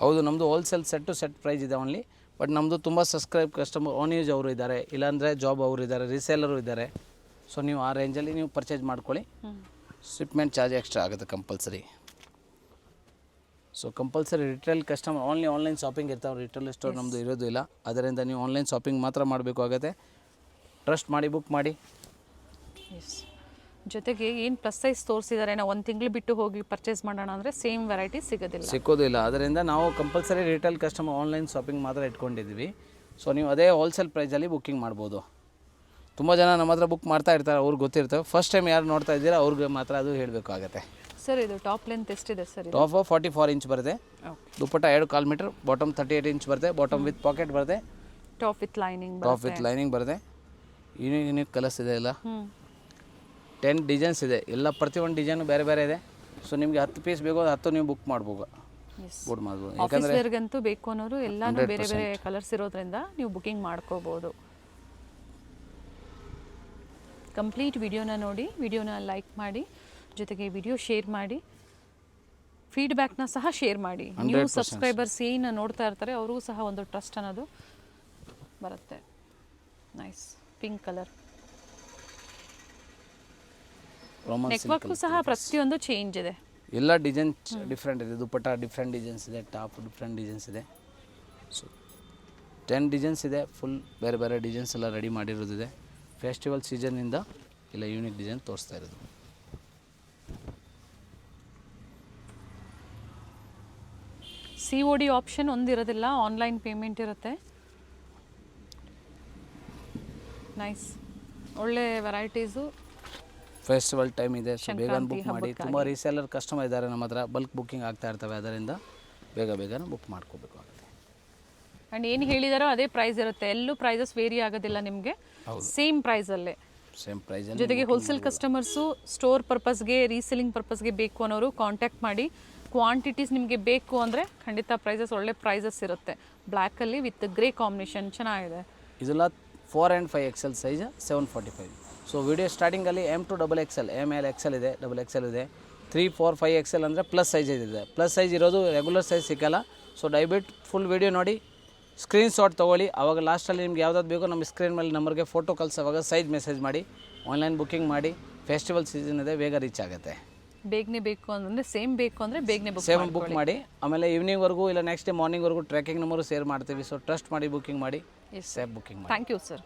ಹೌದು, ನಮ್ಮದು ಹೋಲ್ಸೇಲ್ ಸೆಟ್ ಪ್ರೈಸ್ ಇದೆ ಓನ್ಲಿ. ಬಟ್ ನಮ್ಮದು ತುಂಬ ಸಬ್ಸ್ಕ್ರೈಬ್ ಕಸ್ಟಮರ್ ಓನ್ ಯೂಸ್ ಅವರು ಇದ್ದಾರೆ, ಇಲ್ಲಾಂದರೆ ಜಾಬ್ ಅವರು ಇದ್ದಾರೆ, ರೀಸೇಲರು ಇದ್ದಾರೆ. ಸೊ ನೀವು ಆ ರೇಂಜಲ್ಲಿ ನೀವು ಪರ್ಚೇಸ್ ಮಾಡ್ಕೊಳ್ಳಿ. ಶಿಪ್ಮೆಂಟ್ ಚಾರ್ಜ್ ಎಕ್ಸ್ಟ್ರಾ ಆಗುತ್ತೆ compulsory. So compulsory retail customer only online shopping ಇರ್ತಾವೆ. ರಿಟೇಲ್ ಸ್ಟೋರ್ ನಮ್ಮದು ಇರೋದು ಇಲ್ಲ. ಅದರಿಂದ ನೀವು ಆನ್ಲೈನ್ ಶಾಪಿಂಗ್ ಮಾತ್ರ ಮಾಡಬೇಕು ಆಗುತ್ತೆ. ಟ್ರಸ್ಟ್ ಮಾಡಿ ಬುಕ್ ಮಾಡಿ. ಜೊತೆಗೆ ಏನು ಪ್ಲಸ್ ಸೈಜ್ ತೋರಿಸಿದ್ದಾರೆ, ನಾವು 1 ತಿಂಗಳು ಬಿಟ್ಟು ಹೋಗಿ ಪರ್ಚೇಸ್ ಮಾಡೋಣ ಅಂದರೆ ಸೇಮ್ ವೆರೈಟಿ ಸಿಕ್ಕೋದಿಲ್ಲ. ಅದರಿಂದ ನಾವು compulsory retail customer online shopping ಮಾತ್ರ ಇಟ್ಕೊಂಡಿದ್ದೀವಿ. ಸೊ ನೀವು ಅದೇ ಹೋಲ್ಸೇಲ್ ಪ್ರೈಸಲ್ಲಿ ಬುಕ್ಕಿಂಗ್ ಮಾಡ್ಬೋದು. ತುಂಬ ಜನ ನಮ್ಮ ಹತ್ರ ಬುಕ್ ಮಾಡ್ತಾ ಇರ್ತಾರೆ, ಅವ್ರಿಗೆ ಗೊತ್ತಿರ್ತವೆ. ಫಸ್ಟ್ ಟೈಮ್ ಯಾರು ನೋಡ್ತಾ ಇದ್ದೀರಾ ಅವ್ರಿಗೆ ಮಾತ್ರ ಅದು ಹೇಳಬೇಕಾಗತ್ತೆ. ಸರ್ ಇದು ಟಾಪ್ ಲೆಂತ್ ಎಷ್ಟಿದೆ ಸರ್? ಟಾಪ್ 44 ಇಂಚ್ ಬರುತ್ತೆ. ದುಪಟ್ಟ 2.25 ಮೀಟರ್. ಬಾಟಮ್ 38 ಇಂಚ್ ಬರುತ್ತೆ. ಬಾಟಮ್ ವಿತ್ ಪಾಕೆಟ್ ಬರುತ್ತೆ. ಟಾಪ್ ವಿತ್ ಲೈನಿಂಗ್ ಬರುತ್ತೆ. ಯೂನಿಕ್ ಕಲರ್ಸ್ ಇದೆ ಎಲ್ಲ. 10 ಡಿಸೈನ್ಸ್ ಇದೆ. ಎಲ್ಲ ಪ್ರತಿಯೊಂದು ಡಿಸೈನು ಬೇರೆ ಬೇರೆ ಇದೆ. ಸೊ ನಿಮಗೆ 10 ಪೀಸ್ ಬೇಕು, 10 ನೀವು ಬುಕ್ ಮಾಡ್ಬೋದು. ಆಫೀಸ್ ವೇರ್ಗಂತೂ ಬೇಕು ಅನ್ನೋರು ಎಲ್ಲಾನು ಬೇರೆ ಬೇರೆ ಕಲರ್ಸ್ ಇರೋದ್ರಿಂದ ನೀವು ಬುಕಿಂಗ್ ಮಾಡ್ಕೋಬೋದು. ಕಂಪ್ಲೀಟ್ ವಿಡಿಯೋನ ನೋಡಿ, ವಿಡಿಯೋನ ಲೈಕ್ ಮಾಡಿ, ಜೊತೆಗೆ ವಿಡಿಯೋ ಶೇರ್ ಮಾಡಿ, ಫೀಡ್ಬ್ಯಾಕ್ನ ಸಹ ಶೇರ್ ಮಾಡಿ. ನ್ಯೂ ಸಬ್ಸ್ಕ್ರೈಬರ್ಸ್ ಏನು ನೋಡ್ತಾ ಇರ್ತಾರೆ ಅವ್ರಿಗೂ ಸಹ ಒಂದು ಟ್ರಸ್ಟ್ ಅನ್ನೋದು ಬರುತ್ತೆ. Nice pink colour. ನೆಕ್ವರ್ಕು ಸಹ ಪ್ರತಿಯೊಂದು ಚೇಂಜ್ ಇದೆ. ಎಲ್ಲ ಡಿಸೈನ್ ಡಿಫ್ರೆಂಟ್ ಇದೆ. ದುಪಟ್ಟ ಡಿಫ್ರೆಂಟ್ ಡಿಸೈನ್ಸ್ ಇದೆ. ಟಾಪ್ ಡಿಫ್ರೆಂಟ್ ಡಿಸೈನ್ಸ್ ಇದೆ. ಸೊ 10 ಡಿಸೈನ್ಸ್ ಇದೆ. ಫುಲ್ ಬೇರೆ ಬೇರೆ ಡಿಸೈನ್ಸ್ ಎಲ್ಲ ರೆಡಿ ಮಾಡಿರೋದಿದೆ. ಫೆಸ್ಟಿವಲ್ ಸೀಸನ್ನಿಂದ ಇಲ್ಲ ಯೂನಿಕ್ ಡಿಸೈನ್ ತೋರಿಸ್ತಾ ಇರೋದು. COD ಆಪ್ಷನ್ ಒಂದಿರೋದಿಲ್ಲ, ಆನ್ಲೈನ್ ಪೇಮೆಂಟ್ ಇರುತ್ತೆ. ನೈಸ್, ಒಳ್ಳೆ ವೆರೈಟೀಸು. ಫೆಸ್ಟಿವಲ್ ಟೈಮ್ ಇದೆ, ಸೊ ಬೇಗ ಬುಕ್ ಮಾಡಿ. ತುಂಬ ರೀಸೇಲರ್ ಕಸ್ಟಮರ್ ಇದ್ದಾರೆ ನಮ್ಮ ಹತ್ರ, ಬಲ್ಕ್ ಬುಕ್ಕಿಂಗ್ ಆಗ್ತಾ ಇರ್ತವೆ. ಅದರಿಂದ ಬೇಗ ಬುಕ್ ಮಾಡ್ಕೋಬೇಕಾಗುತ್ತೆ. ಆ್ಯಂಡ್ ಏನು ಹೇಳಿದಾರೋ ಅದೇ ಪ್ರೈಸ್ ಇರುತ್ತೆ. ಎಲ್ಲೂ ಪ್ರೈಸಸ್ ವೇರಿ ಆಗೋದಿಲ್ಲ ನಿಮಗೆ, ಸೇಮ್ ಪ್ರೈಸಲ್ಲೇ. ಜೊತೆಗೆ ಹೋಲ್ಸೇಲ್ ಕಸ್ಟಮರ್ಸು ಸ್ಟೋರ್ ಪರ್ಪಸ್ಗೆ, ರೀಸೇಲಿಂಗ್ ಪರ್ಪಸ್ಗೆ ಬೇಕು ಅನ್ನೋರು ಕಾಂಟ್ಯಾಕ್ಟ್ ಮಾಡಿ. ಕ್ವಾಂಟಿಟೀಸ್ ನಿಮಗೆ ಬೇಕು ಅಂದರೆ ಖಂಡಿತ ಪ್ರೈಸಸ್ ಒಳ್ಳೆ ಪ್ರೈಸಸ್ ಇರುತ್ತೆ. ಬ್ಲ್ಯಾಕಲ್ಲಿ ವಿತ್ ಗ್ರೇ ಕಾಂಬಿನೇಷನ್ ಚೆನ್ನಾಗಿದೆ. ಇದೆಲ್ಲ 4 and 5XL size 745. So video ಸ್ಟಾರ್ಟಿಂಗಲ್ಲಿ M to XXL, ML XL ಇದೆ, XXL ಇದೆ. 3, 4, 5XL ಅಂದರೆ ಪ್ಲಸ್ ಸೈಜ್ ಇದೆ. ಪ್ಲಸ್ ಸೈಜ್ ಇರೋದು ರೆಗ್ಯುಲರ್ ಸೈಜ್ ಸಿಕ್ಕಲ್ಲ. ಸೊ ದಯವಿಟ್ಟು ಫುಲ್ ವಿಡಿಯೋ ನೋಡಿ, ಸ್ಕ್ರೀನ್ಶಾಟ್ ತೊಗೊಳ್ಳಿ. ಆವಾಗ ಲಾಸ್ಟಲ್ಲಿ ನಿಮ್ಗೆ ಯಾವ್ದಾದ್ರು ಬೇಕೋ ನಮ್ಮ ಸ್ಕ್ರೀನ್ ಮೇಲೆ ನಂಬರ್ಗೆ ಫೋಟೋ ಕಳಿಸೋವಾಗ ಸೈಜ್ ಮೆಸೇಜ್ ಮಾಡಿ. ಆನ್ಲೈನ್ ಬುಕ್ಕಿಂಗ್ ಮಾಡಿ. ಫೆಸ್ಟಿವಲ್ ಸೀಸನ್ ಇದೆ, ಬೇಗ ರೀಚ್ ಆಗುತ್ತೆ. ಬೇಗನೆ ಬೇಕು ಅಂದರೆ ಸೇಮ್ ಬೇಕು ಅಂದರೆ ಬೇಗನೆ ಬುಕ್ ಮಾಡಿ. ಆಮೇಲೆ ಈವ್ನಿಂಗ್ವರೆಗೂ ಇಲ್ಲ ನೆಕ್ಸ್ಟ್ ಡೇ ಮಾರ್ನಿಂಗ್ವರೆಗೂ ಟ್ರ್ಯಾಕಿಂಗ್ ನಂಬರು ಶೇರ್ ಮಾಡ್ತೀವಿ. ಸೊ ಟ್ರಸ್ಟ್ ಮಾಡಿ ಬುಕ್ಕಿಂಗ್ ಮಾಡಿ. ಸೇಫ್ ಬುಕ್ಕಿಂಗ್ ಮಾಡಿ. Thank you sir.